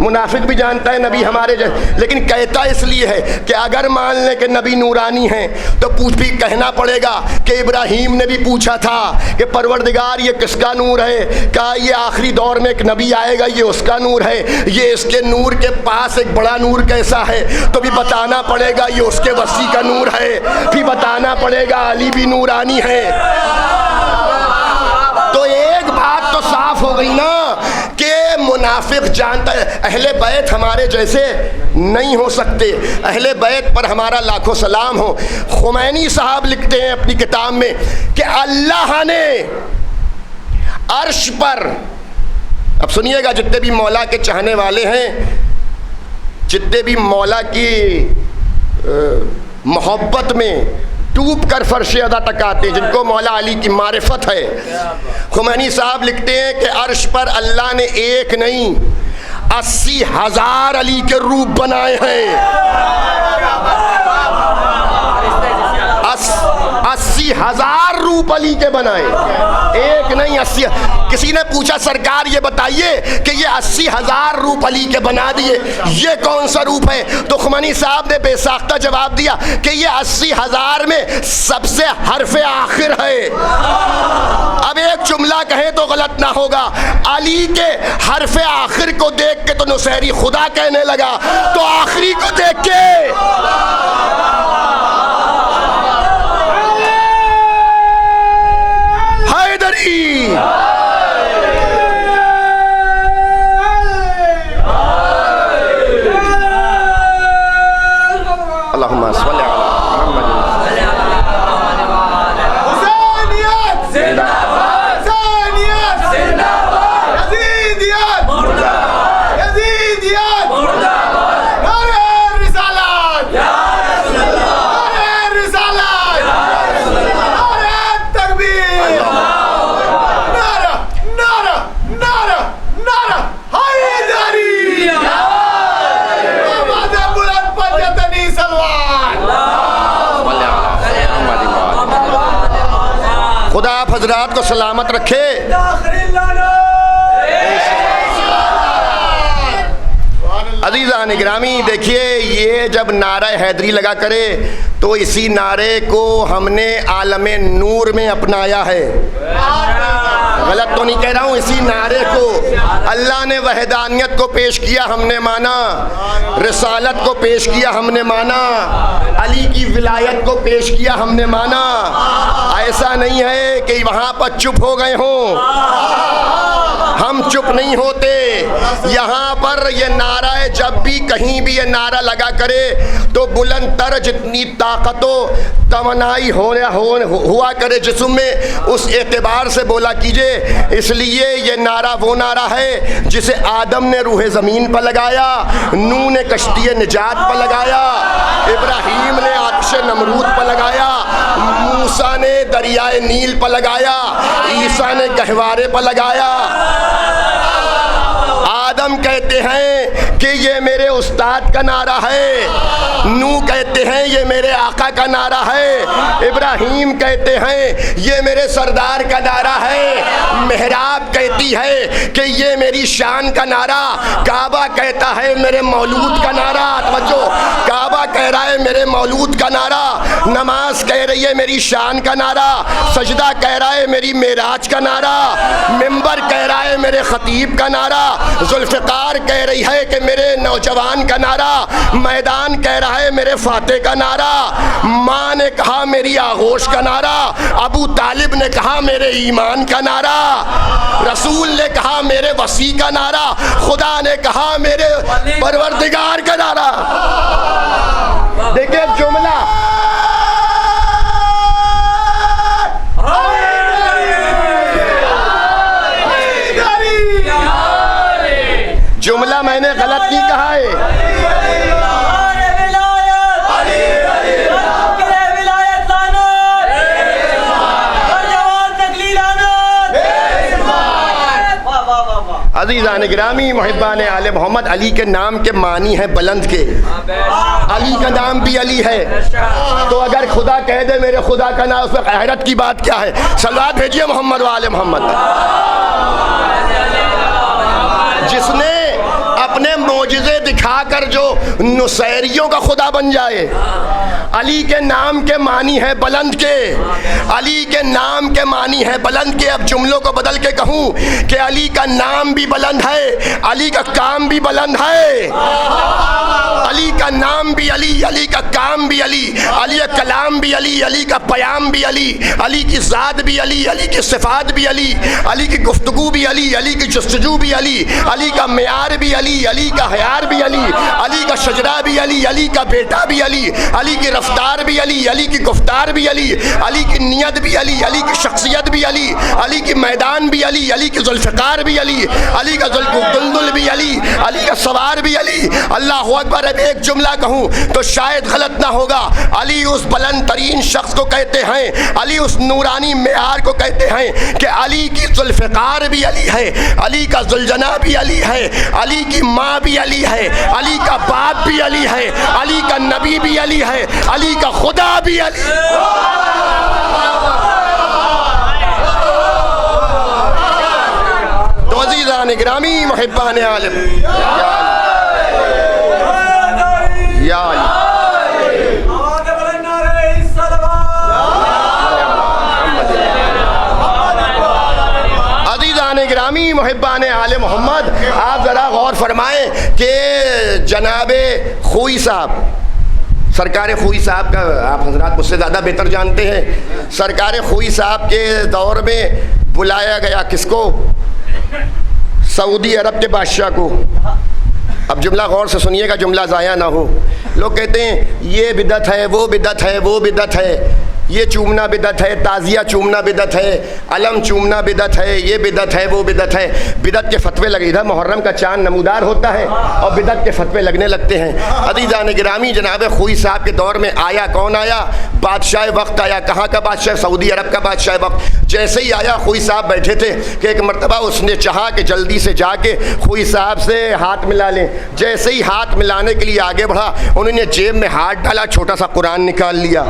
منافق بھی جانتا ہے نبی ہمارے جیسے، لیکن کہتا اس لیے ہے کہ اگر مان لیں کہ نبی نورانی ہیں تو بھی کہنا پڑے گا کہ ابراہیم نے بھی پوچھا تھا کہ پروردگار یہ کس کا نور ہے؟ کہا یہ آخری دور میں ایک نبی آئے گا، یہ اس کا نور ہے. یہ اس کے نور کے پاس ایک بڑا نور کیسا ہے؟ تو بھی بتانا پڑے گا یہ اس کے وسیع کا نور ہے. بھی بتانا پڑے گا علی بھی نورانی ہے. تو ایک بات تو صاف ہو گئی نا کہ منافق جانتا ہے اہل بیت ہمارے جیسے نہیں ہو سکتے. اہل بیت پر ہمارا لاکھوں سلام ہو. خمینی صاحب لکھتے ہیں اپنی کتاب میں کہ اللہ نے عرش پر، اب سنیے گا جتنے بھی مولا کے چاہنے والے ہیں، جتنے بھی مولا کی محبت میں ڈوب کر فرش ادا تک آتے ہیں، جن کو مولا علی کی معرفت ہے، خمینی صاحب لکھتے ہیں کہ عرش پر اللہ نے ایک نہیں 80,000 علی کے روپ بنائے ہیں. 80,000 روپ علی کے بنائے، ایک نہیں 80. کسی نے پوچھا سرکار یہ بتائیے کہ یہ 80,000 روپ علی کے بنا دیے، یہ کون سا روپ ہے؟ تو خمینی صاحب نے بے ساختہ جواب دیا کہ یہ 80,000 میں سب سے حرف آخر ہے. اب ایک جملہ کہیں تو غلط نہ ہوگا، علی کے حرف آخر کو دیکھ کے تو نصیری خدا کہنے لگا، تو آخری کو دیکھ کے حیدری. اللہم صلی علی خدا آپ حضرات کو سلامت رکھے. عزیزان گرامی دیکھیے، یہ جب نعرہ حیدری لگا کرے تو اسی نعرے کو ہم نے عالم نور میں اپنایا ہے. غلط تو نہیں کہہ رہا ہوں. اسی نعرے کو اللہ نے وحدانیت کو پیش کیا، ہم نے مانا. رسالت کو پیش کیا، ہم نے مانا. علی کی ولایت کو پیش کیا، ہم نے مانا. ایسا نہیں ہے کہ وہاں پر چپ ہو گئے ہوں. ہم چپ نہیں ہوتے. یہاں پر یہ نعرہ جب بھی کہیں بھی یہ نعرہ لگا کرے تو بلند تر جتنی طاقت و توانائی ہوا کرے جسم میں، اس اعتبار سے بولا کیجئے. اس لیے یہ نعرہ وہ نعرہ ہے جسے آدم نے روح زمین پر لگایا، نوح نے کشتی نجات پر لگایا، ابراہیم نے آتش نمرود پر لگایا، موسیٰ نے دریائے نیل پر لگایا، عیسیٰ نے گہوارے پر لگایا. آدم کہتے ہیں کہ یہ میرے استاد کا نعرہ ہے، نوح کہتے ہیں یہ میرے آقا کا نعرہ ہے، ابراہیم کہتے ہیں یہ میرے سردار کا نعرہ ہے، محراب کہتی ہے کہ یہ میری شان کا نعرہ، کعبہ کہتا ہے میرے مولود کا نعرہ. توجہ، کعبہ کہہ رہا ہے میرے مولود کا نعرہ، نماز کہہ رہی ہے میری شان کا نعرہ، سجدہ کہہ رہا ہے میری معراج کا نعرہ، منبر کہہ رہا ہے میرے خطیب کا نعرہ، ذوالفقار کہہ رہی ہے کہ میرے نوجوان کا نعرہ، میدان کہہ رہا ہے میرے فاتح کا نعرہ، ماں نے کہا میری آغوش کا نعرہ، ابو طالب نے کہا میرے ایمان کا نعرہ، رسول نے کہا میرے وسیع کا نعرہ، خدا نے کہا میرے پروردگار کا نعرہ. دیکھیں جملہ جملہ میں نے غلط نہیں کہا ہے. عزیزان گرامی محبان آل محمد، علی کے نام کے معنی ہے بلند کے. علی کا نام بھی علی ہے، تو اگر خدا کہہ دے میرے خدا کا نام، اس میں حیرت کی بات کیا ہے؟ صلوات بھیجیے محمد و آل محمد. جس نے اپنے معجزے دکھا کر جو نصیریوں کا خدا بن جائے. علی کے نام کے معنی ہے بلند کے، علی کے نام کے معنی ہے بلند کے. اب جملوں کو بدل کے کہوں کہ علی کا نام بھی بلند ہے، علی کا کام بھی بلند ہے. علی کا نام بھی علی، علی کا کام بھی علی، علی کا کلام بھی علی، علی کا پیام بھی علی، علی کی ذات بھی علی، علی کی صفات بھی علی، علی کی گفتگو بھی علی، علی کی جستجو بھی علی، علی کا معیار بھی علی، علی کا حیار بھی علی، علی کا شجرہ بھی علی، علی کا بیٹا بھی علی، علی کی رفتار بھی علی، علی کی گفتار بھی علی، علی کی نیت بھی علی، علی کی شخصیت بھی علی، علی کی میدان بھی علی، علی کی ذوالفقار بھی علی، علی کا ذوالدلدل بھی علی، علی کا سوار بھی علی. اللہ اکبر. اب ایک جملہ کہوں تو شاید غلط نہ ہوگا. علی اس بلند ترین شخص کو کہتے ہیں، علی اس نورانی معیار کو کہتے ہیں کہ علی کی ذوالفقار بھی علی ہے، علی کا ذوالجناح بھی علی ہے، علی کی ماں بھی علی ہے، علی کا باپ بھی علی ہے، علی کا نبی بھی علی ہے، علی کا خدا بھی علی. تو عزیزان گرامی محبان عالم، یا علی گرامی محبان آل محمد، آپ ذرا غور فرمائیں کہ جناب خوئی صاحب، سرکار خوئی صاحب کا آپ حضرات مجھ سے زیادہ بہتر جانتے ہیں. سرکار خوئی صاحب کے دور میں بلایا گیا کس کو؟ سعودی عرب کے بادشاہ کو. اب جملہ غور سے سنیے گا، جملہ ضائع نہ ہو. لوگ کہتے ہیں یہ بدعت ہے، وہ بدعت ہے، وہ بدعت ہے، یہ چومنا بدعت ہے، تعزیہ چومنا بدعت ہے، علم چومنا بدعت ہے، یہ بدعت ہے، وہ بدعت ہے. بدعت کے فتوے لگے. ادھر محرم کا چاند نمودار ہوتا ہے اور بدعت کے فتوے لگنے لگتے ہیں. عزیزان گرامی، جناب خوئی صاحب کے دور میں آیا کون آیا؟ بادشاہ وقت آیا. کہاں کا بادشاہ؟ سعودی عرب کا بادشاہ وقت. جیسے ہی آیا، خوئی صاحب بیٹھے تھے کہ ایک مرتبہ اس نے چاہا کہ جلدی سے جا کے خوئی صاحب سے ہاتھ ملا لیں. جیسے ہی ہاتھ ملانے کے لیے آگے بڑھا، انہوں نے جیب میں ہاتھ ڈالا، چھوٹا سا قرآن نکال لیا.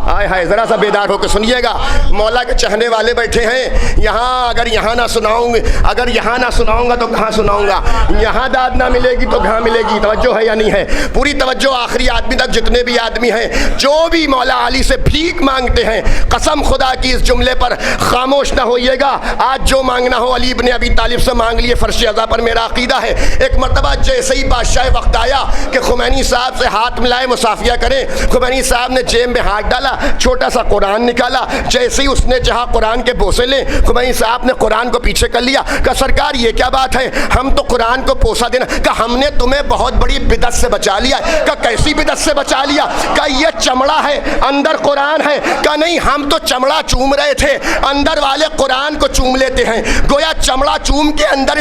ہائے ہائے ذرا سا بیدار ہو کے سنیے گا. مولا کے چاہنے والے بیٹھے ہیں یہاں. اگر یہاں نہ سناؤں گا تو کہاں سناؤں گا. یہاں داد نہ ملے گی تو کہاں ملے گی. توجہ ہے یا نہیں ہے؟ پوری توجہ. آخری آدمی تک جتنے بھی آدمی ہیں جو بھی مولا علی سے بھیک مانگتے ہیں, قسم خدا کی اس جملے پر خاموش نہ ہوئیے گا. آج جو مانگنا ہو علی ابن ابی طالب سے مانگ لیے, فرش عزا پر میرا عقیدہ ہے. ایک مرتبہ جیسے ہی بادشاہ وقت آیا کہ خمینی صاحب سے ہاتھ ملائے مصافیہ کریں, خمینی صاحب نے جیب میں ہاتھ ڈالا, چھوٹا سا قرآن نکالا. جیسے ہی اس نے چاہا قرآن کے بوسے لیں, خمینی صاحب نے قرآن کو پیچھے کر لیا. کہا سرکار یہ کیا بات ہے, ہم تو قرآن کو بوسا دینا. کہا ہم نے تمہیں بہت بڑی بدعت سے بچا لیا. کہا کیسی بدعت سے بچا لیا؟ کہا یہ چمڑا ہے اندر قرآن ہے. کہا نہیں, ہم تو چمڑا چوم رہے تھے, اندر والے قرآن کو چوم لیتے ہیں. گویا چمڑا چوم کے اندر.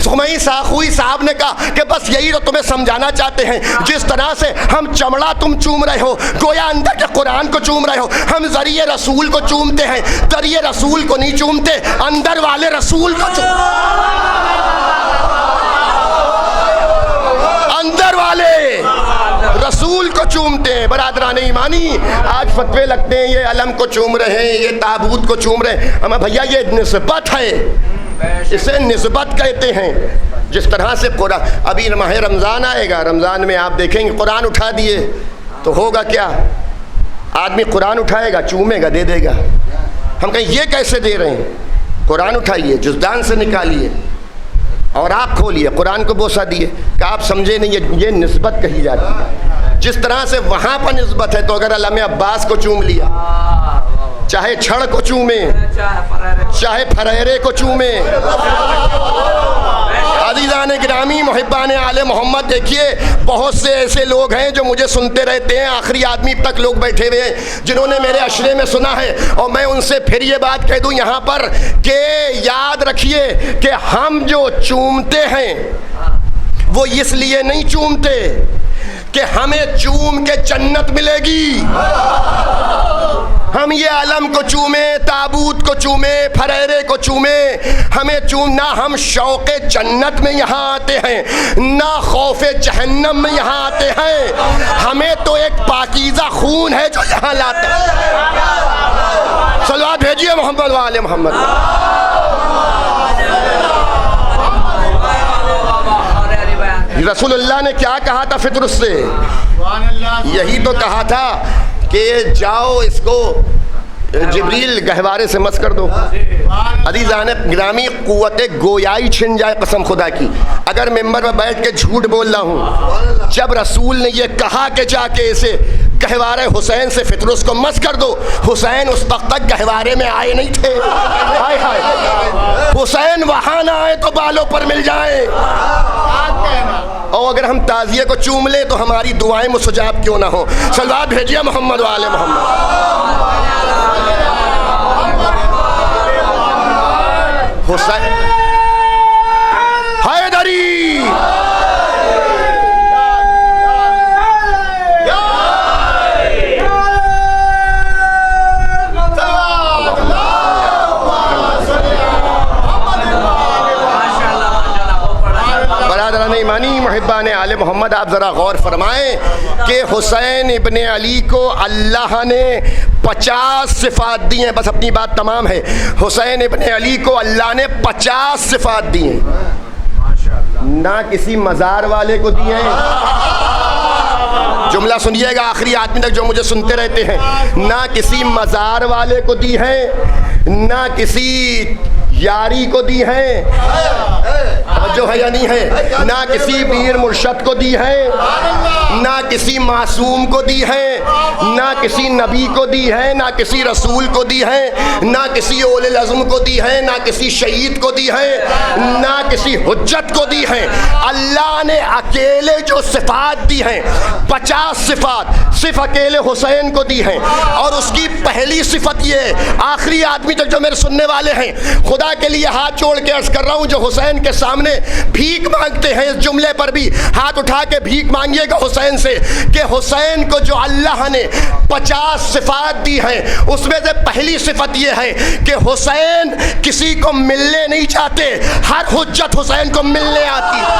خمینی صاحب نے کہا کہ بس یہی تو تمہیں سمجھانا چاہتے ہیں. جس طرح سے ہم چمڑا تم چوم رہے ہو, گویا اندر کے قرآن کو چوم رہے ہو. ہم ذریعے رسول کو چومتے ہیں, ذریعے رسول کو نہیں چومتے, اندر والے رسول کو اندر والے رسول کو چومتے ہیں. برادران ایمانی, آج فتوے لگتے ہیں یہ علم کو چوم رہے ہیں, یہ تابوت کو چوم رہے ہیں. ہمیں بھیا یہ نسبت ہے, اسے نسبت کہتے ہیں. جس طرح سے قرآن, ابھی ماہ رمضان آئے گا, رمضان میں آپ دیکھیں گے قرآن اٹھا دیے تو ہوگا کیا, آدمی قرآن اٹھائے گا, چومے گا, دے دے گا. ہم کہیں یہ کیسے دے رہے ہیں؟ قرآن اٹھائیے, جزدان سے نکالیے اور آپ کھولیے, قرآن کو بوسا دیے. کہ آپ سمجھے نہیں, یہ نسبت کہی جاتی ہے. جس طرح سے وہاں پر نسبت ہے, تو اگر علامہ عباس کو چوم لیا, چاہے چھڑ کو چومے, چاہے پھریرے کو چومے. عزیزان گرامی, محبان آل محمد, دیکھیے بہت سے ایسے لوگ ہیں جو مجھے سنتے رہتے ہیں. آخری آدمی تک لوگ بیٹھے ہوئے ہیں جنہوں نے میرے اشرے میں سنا ہے, اور میں ان سے پھر یہ بات کہہ دوں یہاں پر کہ یاد رکھیے کہ ہم جو چومتے ہیں وہ اس لیے نہیں چومتے کہ ہمیں چوم کے جنت ملے گی. ہم یہ علم کو چومیں, تابوت کو چومیں, پھریرے کو چومیں, ہمیں چومنا. ہم شوق جنت میں یہاں آتے ہیں, نہ خوف جہنم میں یہاں آتے ہیں. ہمیں تو ایک پاکیزہ خون ہے جو یہاں لاتے ہیں. صلوات بھیجیے محمد وآل محمد. رسول اللہ نے کیا کہا تھا فطرت سے؟ یہی تو کہا تھا کہ جاؤ اس کو جبریل گہوارے سے مس کر دو. عزیزان گرامی, قوت گویائی چھن جائے قسم خدا کی اگر ممبر میں بیٹھ کے جھوٹ بول رہا ہوں. جب رسول نے یہ کہا کہ جا کے اسے گہوارے حسین سے فطرس کو مس کر دو, حسین اس وقت تک گہوارے میں آئے نہیں تھے. ہائے ہائے, حسین وہاں نہ آئے تو بالوں پر مل جائیں. اور اگر ہم تعزیے کو چوم لیں تو ہماری دعائیں مستجاب کیوں نہ ہو. صلوات بھیجیے محمد وآل محمد. حسین حیدری, برادران ایمانی, محبان آل محمد, آپ ذرا غور فرمائیں کہ حسین ابن علی کو اللہ نے 50 صفات دی ہیں. بس اپنی بات تمام ہے. حسین ابن علی کو اللہ نے 50 صفات دی ہیں. نہ کسی مزار والے کو دی ہیں. جملہ سنیے گا آخری آدمی تک جو مجھے سنتے رہتے ہیں. نہ کسی مزار والے کو دی ہیں, نہ کسی یاری کو دی ہیں, جو ہے یا نہیں ہے, نہ کسی پیر مرشد کو دی ہے, نہ کسی معصوم کو دی ہے, نہ کسی نبی کو دی ہے, نہ کسی رسول کو دی ہے, نہ کسی اولو العزم کو دی ہے, نہ کسی شہید کو دی ہے, نہ کسی حجت کو دی ہے. اللہ نے اکیلے جو صفات دی ہیں 50 صفات صرف اکیلے حسین کو دی ہیں. اور اس کی پہلی صفت یہ ہے, آخری آدمی تک جو میرے سننے والے ہیں, خدا کے لیے ہاتھ جوڑ کے عرض کر رہا ہوں, جو حسین کے سامنے بھیک مانگتے ہیں, اس جملے پر بھی ہاتھ اٹھا کے بھیک مانگیے گا حسین سے کہ حسین کو جو اللہ نے 50 صفات دی ہیں اس میں سے پہلی صفت یہ ہے کہ حسین کسی کو ملنے نہیں چاہتے, ہر حجت حسین کو ملنے آتی ہے.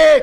1,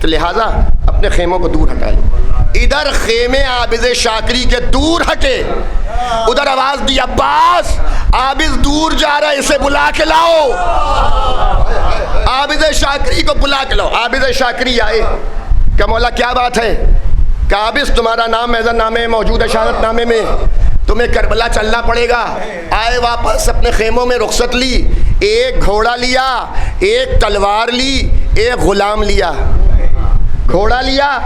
تو لہٰذا اپنے خیموں کو دور ہٹا لیں. ادھر خیمے عابد شاکری کے دور ہٹے, ادھر آواز دی عباس عابد دور جا رہا ہے, اسے بلا کے لاؤ. عابد شاکری کو بلا کے لاؤ. عابد شاکری آئے کہ مولا کیا بات ہے؟ کہ عابد تمہارا نام میزن نامے میں موجود ہے, شہادت نامے میں, تمہیں کربلا چلنا پڑے گا. آئے واپس اپنے خیموں میں رخصت لی, ایک گھوڑا لیا, ایک تلوار لی, ایک غلام لیا. گھوڑا لیا,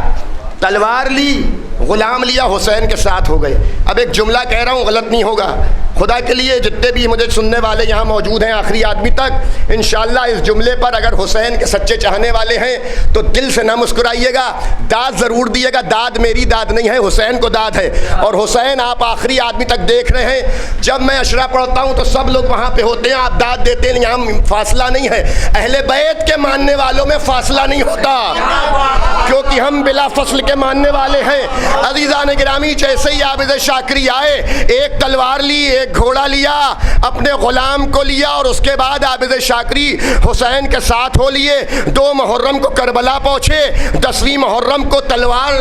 تلوار لی, غلام لیا, حسین کے ساتھ ہو گئے. اب ایک جملہ کہہ رہا ہوں, غلط نہیں ہوگا, خدا کے لیے جتنے بھی مجھے سننے والے یہاں موجود ہیں آخری آدمی تک, انشاءاللہ اس جملے پر اگر حسین کے سچے چاہنے والے ہیں تو دل سے نہ مسکرائیے گا, داد ضرور دیے گا. داد میری داد نہیں ہے, حسین کو داد ہے. اور حسین آپ آخری آدمی تک دیکھ رہے ہیں, جب میں اشرا پڑھتا ہوں تو سب لوگ وہاں پہ ہوتے ہیں, آپ داد دیتے ہیں. یہاں فاصلہ نہیں ہے, اہل بیت کے ماننے والوں میں فاصلہ نہیں ہوتا, کیونکہ ہم بلا فصل کے ماننے والے ہیں. عزیزان گرامی, جیسے ہی عابد شاکری آئے, ایک تلوار لی, ایک گھوڑا لیا, اپنے غلام کو لیا, اور اس کے بعد عابد شاکری حسین کے ساتھ ہو لیے. 2 محرم کو کربلا پہنچے, 10ویں محرم کو تلوار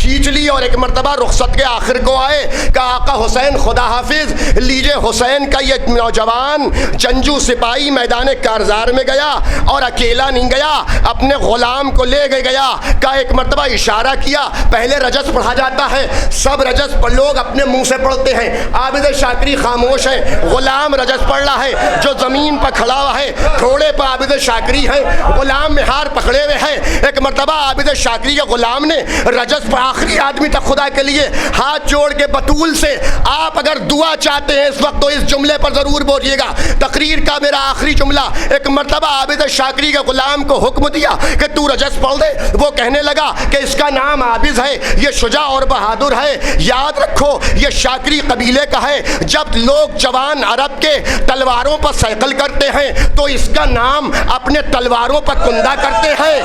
کھینچ لی, اور ایک مرتبہ رخصت کے آخر کو آئے کہ آقا حسین خدا حافظ. لیجے حسین کا یہ نوجوان جنگجو سپاہی میدان کارزار میں گیا, اور اکیلا نہیں گیا, اپنے غلام کو لے گیا. کا ایک مرتبہ اشارہ کیا, پہلے رجس پڑھا جاتا ہے, سب رجس پر لوگ اپنے منہ سے پڑھتے ہیں, عابد شاکری خاموش ہے, غلام رجس پڑھ رہا ہے, جو زمین پر کھڑا ہوا ہے, گھوڑے پر عابد شاکری ہے, غلام میں ہار پکڑے ہوئے ہیں. ایک مرتبہ عابد شاکری کے غلام نے رجس پر آخری آدمی تک خدا کے لیے ہاتھ جوڑ کے بطول سے, آپ اگر دعا چاہتے ہیں اس وقت تو اس جملے پر ضرور بولیے گا, تقریر کا میرا آخری جملہ. ایک مرتبہ عابد شاکری کے غلام کو حکم دیا کہ تو رجس پڑھ دے. وہ کہنے لگا کہ اس کا نام عابد ہے, یہ شجاع اور بہادر ہے, یاد رکھو یہ شاکری قبیلے کا ہے. جب لوگ جوان عرب کے تلواروں پر سائیکل کرتے ہیں تو اس کا نام اپنے تلواروں پر کندہ کرتے ہیں,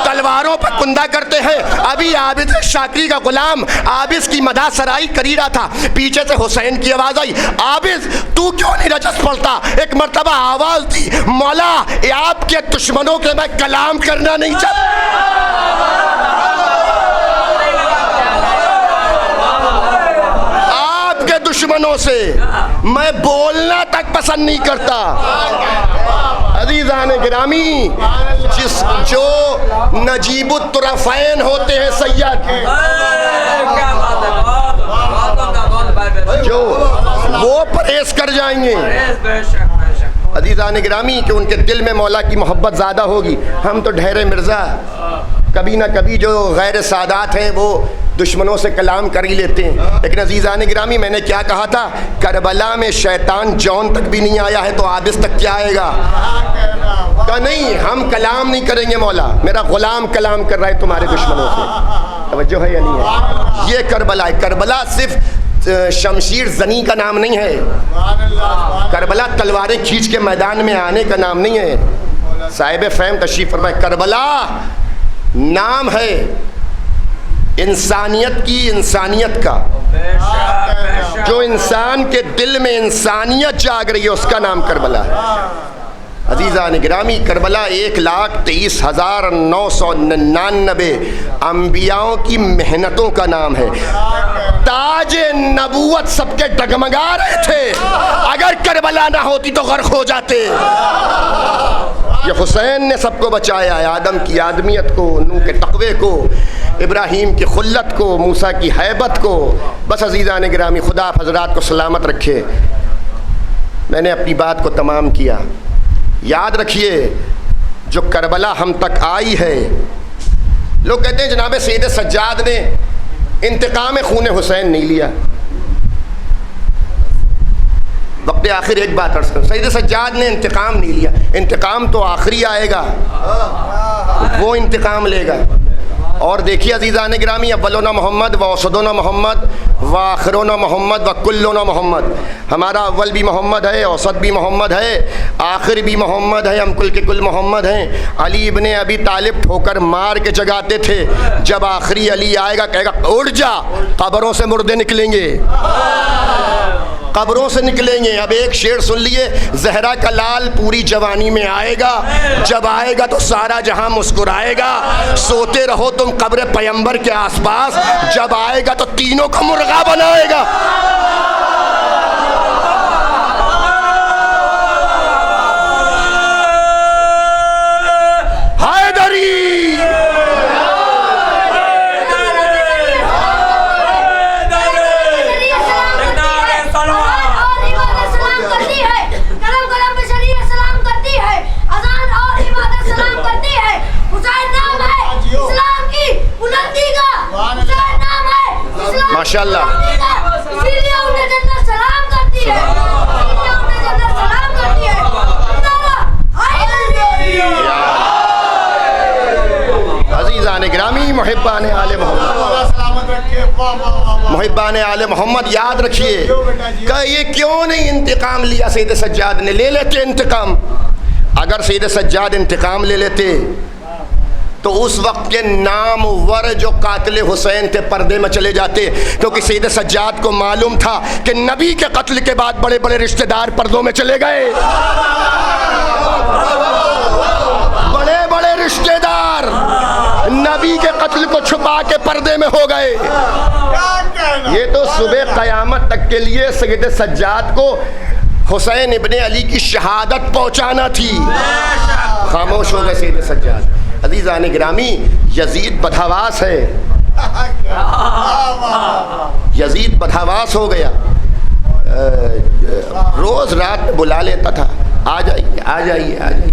تلواروں پر کندہ کرتے ہیں. ابھی عابد شاکری کا غلام عابد کی مدح سرائی کر ہی رہا تھا, پیچھے سے حسین کی آواز آئی, عابد تو کیوں نہیں رجس پڑھتا؟ ایک مرتبہ آواز دی, مولا آپ کے دشمنوں کے میں کلام کرنا نہیں چاہتا, دشمنوں سے میں بولنا تک پسند نہیں کرتا. عزیزان گرامی, جو نجیب الطرفین ہوتے ہیں سید, جو وہ پرہیز کر جائیں گے. عزیزان گرامی, کہ ان کے دل میں مولا کی محبت زیادہ ہوگی. ہم تو ڈھیرے مرزا, کبھی نہ کبھی جو غیر سادات ہیں وہ دشمنوں سے کلام کر ہی لیتے ہیں. لیکن عزیزان گرامی, میں نے کیا کہا تھا, کربلا میں شیطان جون تک بھی نہیں آیا ہے تو عابد تک کیا آئے گا؟ کہ نہیں, ہم کلام نہیں کریں گے مولا, میرا غلام کلام کر رہا ہے تمہارے دشمنوں سے. توجہ ہے یا نہیں ہے؟ یہ کربلا ہے. کربلا صرف شمشیر زنی کا نام نہیں ہے, کربلا تلواریں کھینچ کے میدان میں آنے کا نام نہیں ہے. صاحب فہم تشریف فرمائے, کربلا نام ہے انسانیت کی, انسانیت کا. جو انسان کے دل میں انسانیت جاگ رہی ہے اس کا نام کربلا ہے. عزیزان گرامی, کربلا 1,30,999 انبیاؤں کی محنتوں کا نام ہے. تاج نبوت سب کے ڈگمگا رہے تھے, اگر کربلا نہ ہوتی تو غرق ہو جاتے. یہ حسین نے سب کو بچایا ہے, آدم کی آدمیت کو, نوح کے تقوی کو, ابراہیم کی خلت کو, موسیٰ کی ہیبت کو. بس عزیزان گرامی, خدا حضرات کو سلامت رکھے. میں نے اپنی بات کو تمام کیا. یاد رکھیے, جو کربلا ہم تک آئی ہے, لوگ کہتے ہیں جناب سید سجاد نے انتقام خون حسین نہیں لیا. وقت آخر ایک بات عرض کروں, سید سجاد نے انتقام نہیں لیا. انتقام تو آخری آئے گا, وہ انتقام لے گا. اور دیکھیے عزیزان گرامی, اولونا محمد و اوسطونا محمد و آخرونا محمد و کلونا محمد. ہمارا اول بھی محمد ہے, اوسط بھی محمد ہے, آخر بھی محمد ہے, ہم کل کے کل محمد ہیں. علی ابن ابی طالب ٹھوکر مار کے جگاتے تھے, جب آخری علی آئے گا کہے گا اٹھ جا, قبروں سے مردے نکلیں گے, قبروں سے نکلیں گے. اب ایک شعر سن لیے. زہرا کا لال پوری جوانی میں آئے گا, جب آئے گا تو سارا جہاں مسکرائے گا. سوتے رہو تم قبر پیمبر کے آس پاس, جب آئے گا تو تینوں کو مرغا بنائے گا. ماشاء اللہ. عزیزان گرامی, محبان آل محمد, محبان آل محمد, یاد رکھیے کہ یہ کیوں نہیں انتقام لیا سید سجاد نے. لے لیتے انتقام. اگر سید سجاد انتقام لے لیتے تو اس وقت کے نامور جو قاتل حسین تھے پردے میں چلے جاتے, کیونکہ سید سجاد کو معلوم تھا کہ نبی کے قتل کے بعد بڑے بڑے رشتہ دار پردوں میں چلے گئے. بڑے بڑے رشتہ دار نبی کے قتل کو چھپا کے پردے میں ہو گئے. یہ تو صبح قیامت تک کے لیے سید سجاد کو حسین ابن علی کی شہادت پہنچانا تھی. خاموش ہو گئے سید سجاد. عزیزان گرامی, یزید بدحواس ہے. یزید بدحواس ہو گیا. روز رات بلا لیتا تھا, آ جائیے آ جائیے آ جائیے.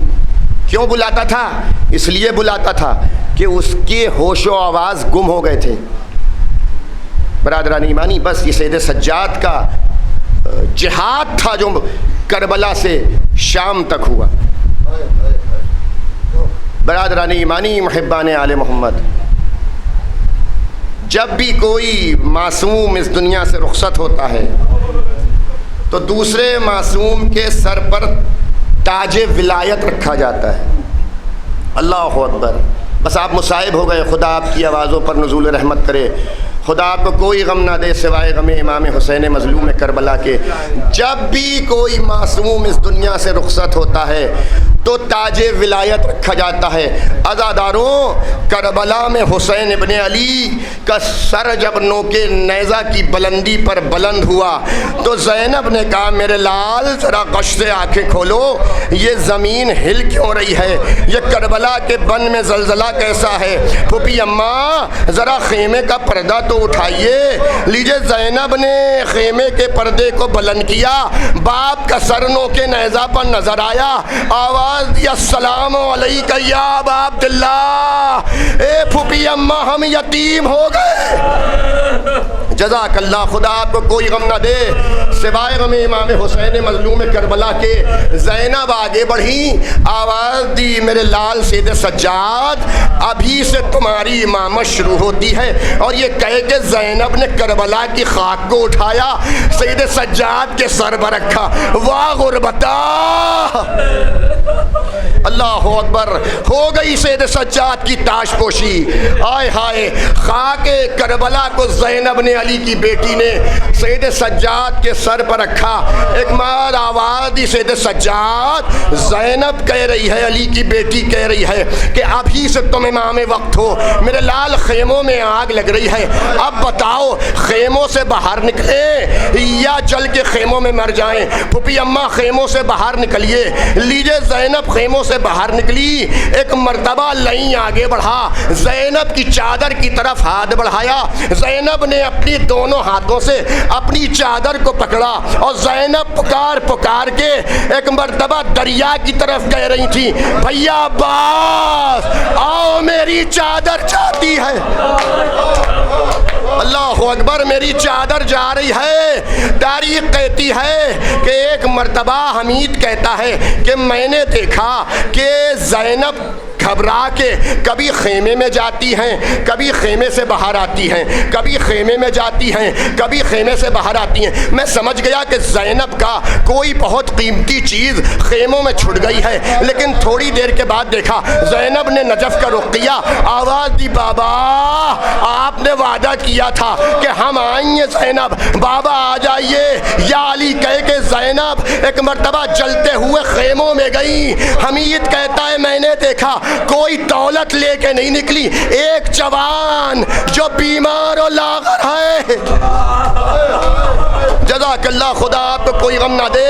کیوں بلاتا تھا؟ اس لیے بلاتا تھا کہ اس کے ہوش و آواز گم ہو گئے تھے. برادران ایمانی, بس یہ سید سجاد کا جہاد تھا جو کربلا سے شام تک ہوا. برادران ایمانی, محبان آل محمد, جب بھی کوئی معصوم اس دنیا سے رخصت ہوتا ہے تو دوسرے معصوم کے سر پر تاج ولایت رکھا جاتا ہے. اللہ اکبر. بس آپ مصائب ہو گئے, خدا آپ کی آوازوں پر نزول رحمت کرے. خدا آپ کو کوئی غم نہ دے سوائے غم امام حسین مظلوم کربلا کے. جب بھی کوئی معصوم اس دنیا سے رخصت ہوتا ہے تو تاج ولایت رکھا جاتا ہے. عزاداروں, کربلا میں حسین ابن علی کا سر جب نوکے نیزہ کی بلندی پر بلند ہوا تو زینب نے کہا, میرے لال ذرا غش سے آنکھیں کھولو, یہ زمین ہل کیوں رہی ہے, یہ کربلا کے بن میں زلزلہ کیسا ہے. پھوپھی اماں ذرا خیمے کا پردہ تو اٹھائیے. لیجیے, زینب نے خیمے کے پردے کو بلند کیا. باپ کا سر نوکے نیزہ پر نظر آیا. آواز دیا, السلام علیکہ یا ابا عبداللہ. اے پھوپھی اماں, ہم یتیم ہو گئے. جزاک اللہ, خدا آپ کو کوئی غم نہ دے سوائے غم امام حسین مظلوم کربلا کے. زینب آگے بڑھی, آواز دی, میرے لال سید سجاد, ابھی سے تمہاری امامت شروع ہوتی ہے. اور یہ کہہ کے زینب نے کربلا کی خاک کو اٹھایا, سید سجاد کے سر پر رکھا. واہ غربتا, اللہ اکبر. ہو گئی سید سجاد کی تاش پوشی. آئے ہائے, خاک کربلا کو زینب نے, علی کی بیٹی نے, سید سجاد کے سر پر رکھا. ایک مار آواز دی, سید سجاد, زینب کہہ رہی ہے, علی کی بیٹی کہہ رہی ہے کہ ابھی سے تم امام وقت ہو. میرے لال, خیموں میں آگ لگ رہی ہے, اب بتاؤ خیموں سے باہر نکلیں یا جل کے خیموں میں مر جائیں. پھوپھی اماں خیموں سے باہر نکلیے. لیجے, زینب خیموں سے باہر نکلی. ایک مرتبہ لائیں آگے بڑھا, زینب کی چادر کی طرف ہاتھ بڑھایا. زینب نے اپنی دونوں ہاتھوں سے اپنی چادر کو پکڑا اور زینب پکار پکار کے ایک مرتبہ دریا کی طرف کہہ رہی تھی, بھیا عباس آؤ, میری چادر جاتی ہے. اللہ اکبر, میری چادر جا رہی ہے. تاریخ کہتی ہے کہ ایک مرتبہ حمید کہتا ہے کہ میں نے دیکھا کہ زینب گھبرا کے کبھی خیمے میں جاتی ہیں، کبھی خیمے سے باہر آتی ہیں، کبھی خیمے میں جاتی ہیں، کبھی خیمے سے باہر آتی ہیں۔ میں سمجھ گیا کہ زینب کا کوئی بہت قیمتی چیز خیموں میں چھٹ گئی ہے، لیکن تھوڑی دیر کے بعد دیکھا زینب نے نجف کا رخ کیا، آواز دی بابا آپ نے وعدہ کیا تھا کہ ہم آئیں گے زینب، بابا آ جائیے یا علی کہہ کے زینب ایک مرتبہ جلتے ہوئے خیموں میں گئی۔ حمید کہتا ہے میں نے دیکھا کوئی دولت لے کے نہیں نکلی، ایک جوان جو بیمار و لاغر ہے۔ جزاک اللہ، خدا آپ کو کوئی غم نہ دے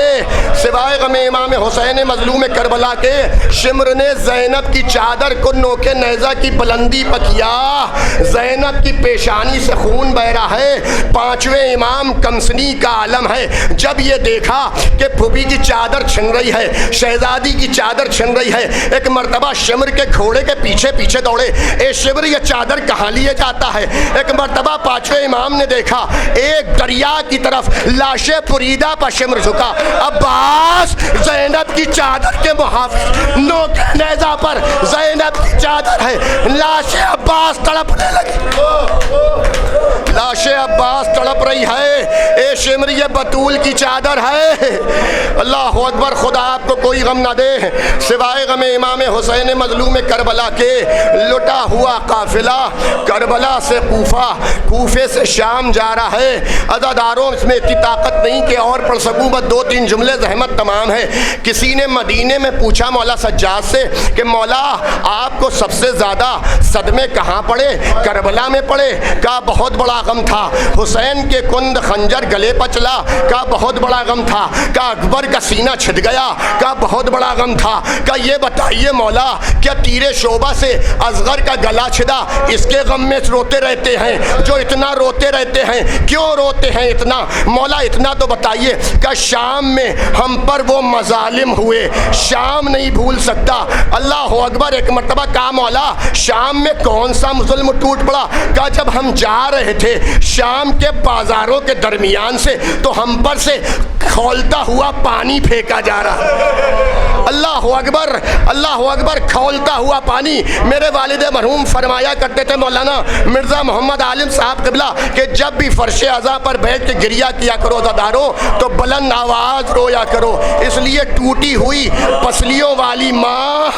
سوائے غم امام حسین مظلوم کربلا کے۔ شمر نے زینب کی چادر کو نوکے نیزہ کی بلندی پر کیا، زینب کی پیشانی سے خون بہ رہا ہے، پانچویں امام کمسنی کا عالم ہے۔ جب یہ دیکھا کہ پھوپھی کی چادر چھن رہی ہے، شہزادی کی چادر چھن رہی ہے، ایک مرتبہ شمر کے گھوڑے کے پیچھے پیچھے دوڑے، اے شمر یہ چادر کہاں لیے جاتا ہے؟ ایک مرتبہ پانچویں امام نے دیکھا ایک دریا کی طرف لاش پریدہ پر شمر جھکا، عباس زینب کی چادر کے محافظ، نوکے نیزہ پر زینب کی چادر ہے، لاش عباس تڑپنے لگی، لاش عباس تڑپ رہی ہے، اے شمر یہ بطول کی چادر ہے۔ اللہ اکبر، خدا آپ کو کوئی غم نہ دے سوائے غم امام حسین مظلوم کربلا کے۔ لٹا ہوا قافلہ کربلا سے کوفہ، کوفے سے شام جا رہا ہے۔ عزاداروں اس میں اتنی طاقت نہیں کہ اور پڑھ سکوں، بس دو تین جملے، زحمت تمام ہے۔ کسی نے مدینے میں پوچھا مولا سجاد سے کہ مولا آپ کو سب سے زیادہ صدمے کہاں پڑے؟ کربلا میں پڑے؟ کہا بہت بڑا غم تھا، حسین کے کند خنجر گلے پر چلا، کہا بہت بڑا غم تھا، کہا اکبر کا سینہ چھٹ گیا، کہا بہت بڑا غم تھا، کہا یہ بتائیے مولا کیا تیر شعبہ سے اصغر کا گلا چھدا اس کے غم میں روتے رہتے ہیں؟ جو اتنا روتے رہتے ہیں کیوں روتے ہیں اتنا؟ مولا اتنا تو بتائیے کہ شام میں ہم پر وہ مظالم ہوئے، شام نہیں بھول سکتا۔ اللہ اکبر، ایک مرتبہ کہا مولا شام میں کون سا ظلم ٹوٹ پڑا؟ کہا جب ہم جا رہے تھے شام کے بازاروں کے درمیان سے تو ہم پر سے کھولتا ہوا پانی پھینکا جا رہا۔ اللہ اکبر، اللہ اکبر، کھولتا ہوا پانی۔ میرے والد مرحوم فرمایا کرتے تھے مولانا مرزا محمد عالم صاحب قبلہ کہ جب بھی فرش عزا پر بیٹھ کے گریا کیا کرو زداروں تو بلند آواز رویا کرو، اس لیے ٹوٹی ہوئی پسلیوں والی ماں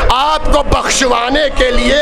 آپ کو بخشوانے کے لیے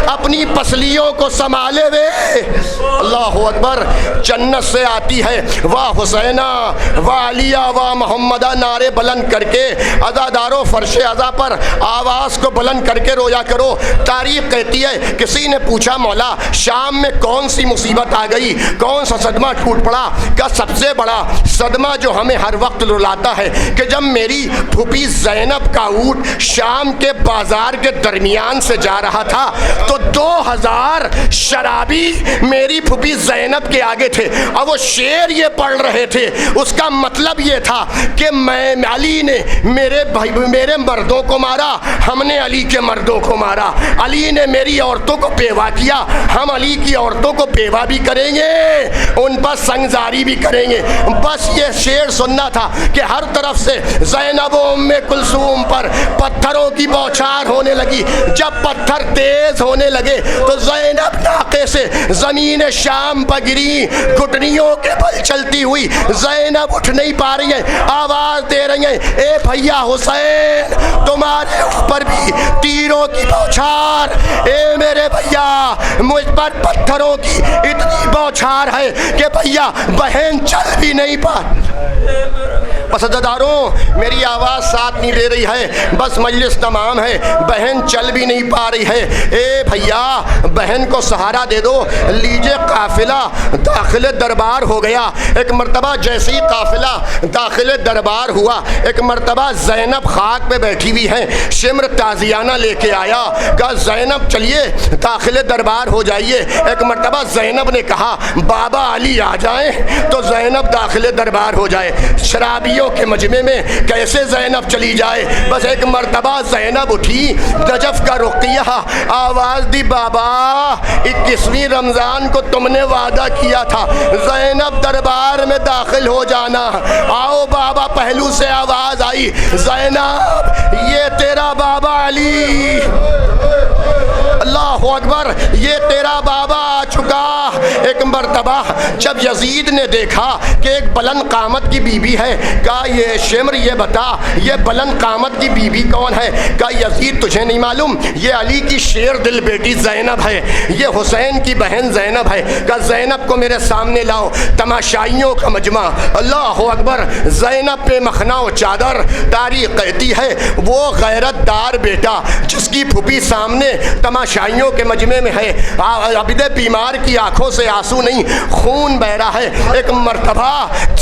اپنی پسلیوں کو سنبھالے ہوئے اللہ اکبر جنت سے آتی ہے، واہ حسینہ واہ علیہ واہ محمدہ نعرے بلند کر کے عزاداروں فرش عزا پر آواز کو بلند کر کے رویا کرو۔ تاریخ کہتی ہے کسی نے پوچھا مولا شام میں کون سی مصیبت آ گئی، کون سا صدمہ ٹوٹ پڑا؟ کا سب سے بڑا صدمہ جو ہمیں ہر وقت رلاتا ہے کہ جب میری پھوپھی زینب کا اونٹ شام کے بازار کے درمیان سے جا رہا تھا تو 2000 شرابی میری پھوپھی زینب کے آگے تھے اور وہ شعر یہ پڑھ رہے تھے، اس کا مطلب یہ تھا کہ میں علی نے میرے مردوں کو مارا، ہم نے علی کے مردوں کو مارا، علی نے میری عورتوں کو بیوہ کیا، ہم علی کی عورتوں کو بیوہ بھی کریں گے، ان پر سنگزاری بھی کریں گے۔ بس یہ شعر سننا تھا کہ ہر طرف سے زینب و ام کلثوم پر پتھروں کی بوچھار ہونے لگی۔ جب پتھر تیز ہونے لگے تو زینب ناقے سے زمین شام پر گری، گھٹنیوں کے بل چلتی ہوئی زینب اٹھ نہیں پا رہی ہیں، آواز دے رہی ہیں اے بھیا حسین تمہارے اوپر بھی تیروں کی بوچھار، اے میرے بھیا مجھ پر پتھروں کی اتنی بوچھار ہے کہ بھیا بہن چل بھی نہیں پا۔ پسنداروں میری آواز ساتھ نہیں دے رہی ہے، بس مجلس تمام ہے، بہن چل بھی نہیں پا رہی ہے، اے بھیا بہن کو سہارا دے دو۔ لیجے قافلہ داخل دربار ہو گیا۔ ایک مرتبہ جیسی قافلہ داخل دربار ہوا، ایک مرتبہ زینب خاک پہ بیٹھی ہوئی ہیں، شمر تازیانہ لے کے آیا، کہا زینب چلیے داخل دربار ہو جائیے۔ ایک مرتبہ زینب نے کہا بابا علی آ جائیں تو زینب داخل دربار ہو جائے۔ شرابیوں تماشائیوں کے مجمع میں کیسے زینب چلی جائے. بس ایک مرتبہ زینب اٹھی, نجف کا رقیہ, آواز دی بابا 21ویں رمضان کو تم نے وعدہ کیا تھا زینب دربار میں داخل ہو جانا. آؤ بابا, پہلو سے آواز آئی, زینب یہ تیرا بابا علی, اللہ اکبر, یہ تیرا بابا آ چکا. ایک مرتبہ جب یزید نے دیکھا کہ ایک بلند قامت کی بی بی ہے, کہا یہ شمر یہ بتا یہ بلند قامت کی بی بی کون ہے؟ کہا یزید تجھے نہیں معلوم, یہ علی کی شیر دل بیٹی زینب ہے, یہ حسین کی بہن زینب ہے. کہا زینب کو میرے سامنے لاؤ. تماشائیوں کا مجمع, اللہ اکبر. زینب پہ مخنا و چادر. تاریخ کہتی ہے وہ غیرت دار بیٹا جس کی پھوپھی سامنے تماشائیوں کے مجمع میں ہے, عبد بیمار کی آنکھوں سے آنسو نہیں خون بہ رہا ہے. ایک مرتبہ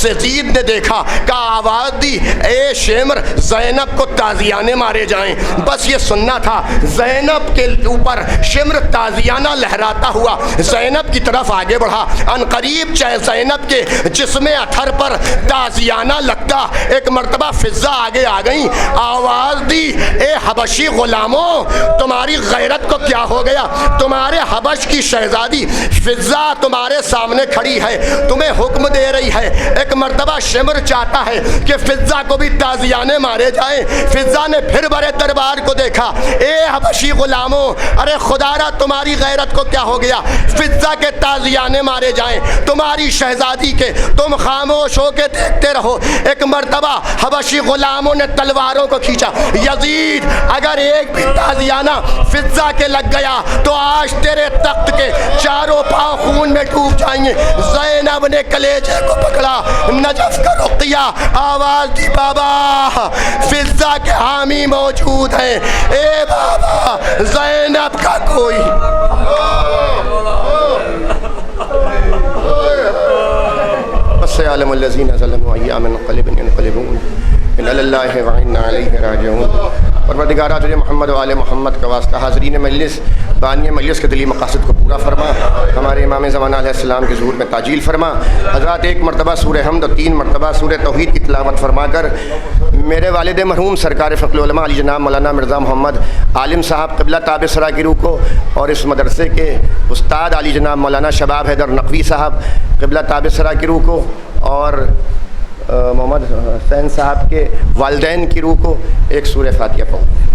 یزید نے دیکھا, کہا آواز دی اے شمر زینب کو تازیانے مارے جائیں. بس یہ سننا تھا. زینب کے اوپر شمر تازیانہ لہراتا ہوا زینب کی طرف آگے بڑھا. عنقریب چاہے زینب کے جسم اطہر پر تازیانہ لگتا. ایک مرتبہ فضا آگے آ گئی, آواز دی اے حبشی غلاموں تمہاری غیرت کو کیا ہو گیا؟ تمہارے حبش کی شہزادی فضا تمہارے سامنے کھڑی ہے, تمہیں حکم دے رہی ہے. ایک مرتبہ شمر چاہتا ہے کہ فضا کو بھی تازیانے مارے جائیں. فضا نے پھر بڑے دربار کو دیکھا, اے حبشی غلاموں ارے خدا را تمہاری غیرت کو کیا ہو گیا؟ فضا کے تازیانے مارے جائیں, تمہاری شہزادی کے, تم خاموش ہو کے دیکھتے رہو. ایک مرتبہ حبشی غلاموں نے تلواروں کو کھینچا. یزید اگر ایک بھی تازیانہ فضا کے لگ گیا تو آج تیرے تخت کے چاروں پاؤں خون میں ڈوب جائیں گے. زینب نے کلیجے کو پکڑا, نجف کا رقیہ, آواز دی بابا فضا کے حامی موجود ہیں, اے بابا زینب کا کوئی. عالم الذین ظلموا ایام انقلب ينقلبون ان اللہ وعنا علیہ راجعون. پروردگارہ تجھے محمد و آل محمد کا واسطہ حاضرین مجلس بانی مجلس کے دلی مقاصد کو پورا فرما. ہمارے امام زمانہ علیہ السلام کے ظہور میں تاجیل فرما. حضرات ایک مرتبہ سورہ حمد اور 3 مرتبہ سورہ توحید کی تلاوت فرما کر میرے والد مرحوم سرکار فقر العلماء علی جناب مولانا مرزا محمد عالم صاحب قبلہ تابع سرا کی روح کو, اور اس مدرسے کے استاد علی جناب مولانا شباب حیدر نقوی صاحب قبلہ تابع سرا کی روح کو, اور محمد حسین صاحب کے والدین کی روح کو ایک سورہ فاتحہ پڑھو.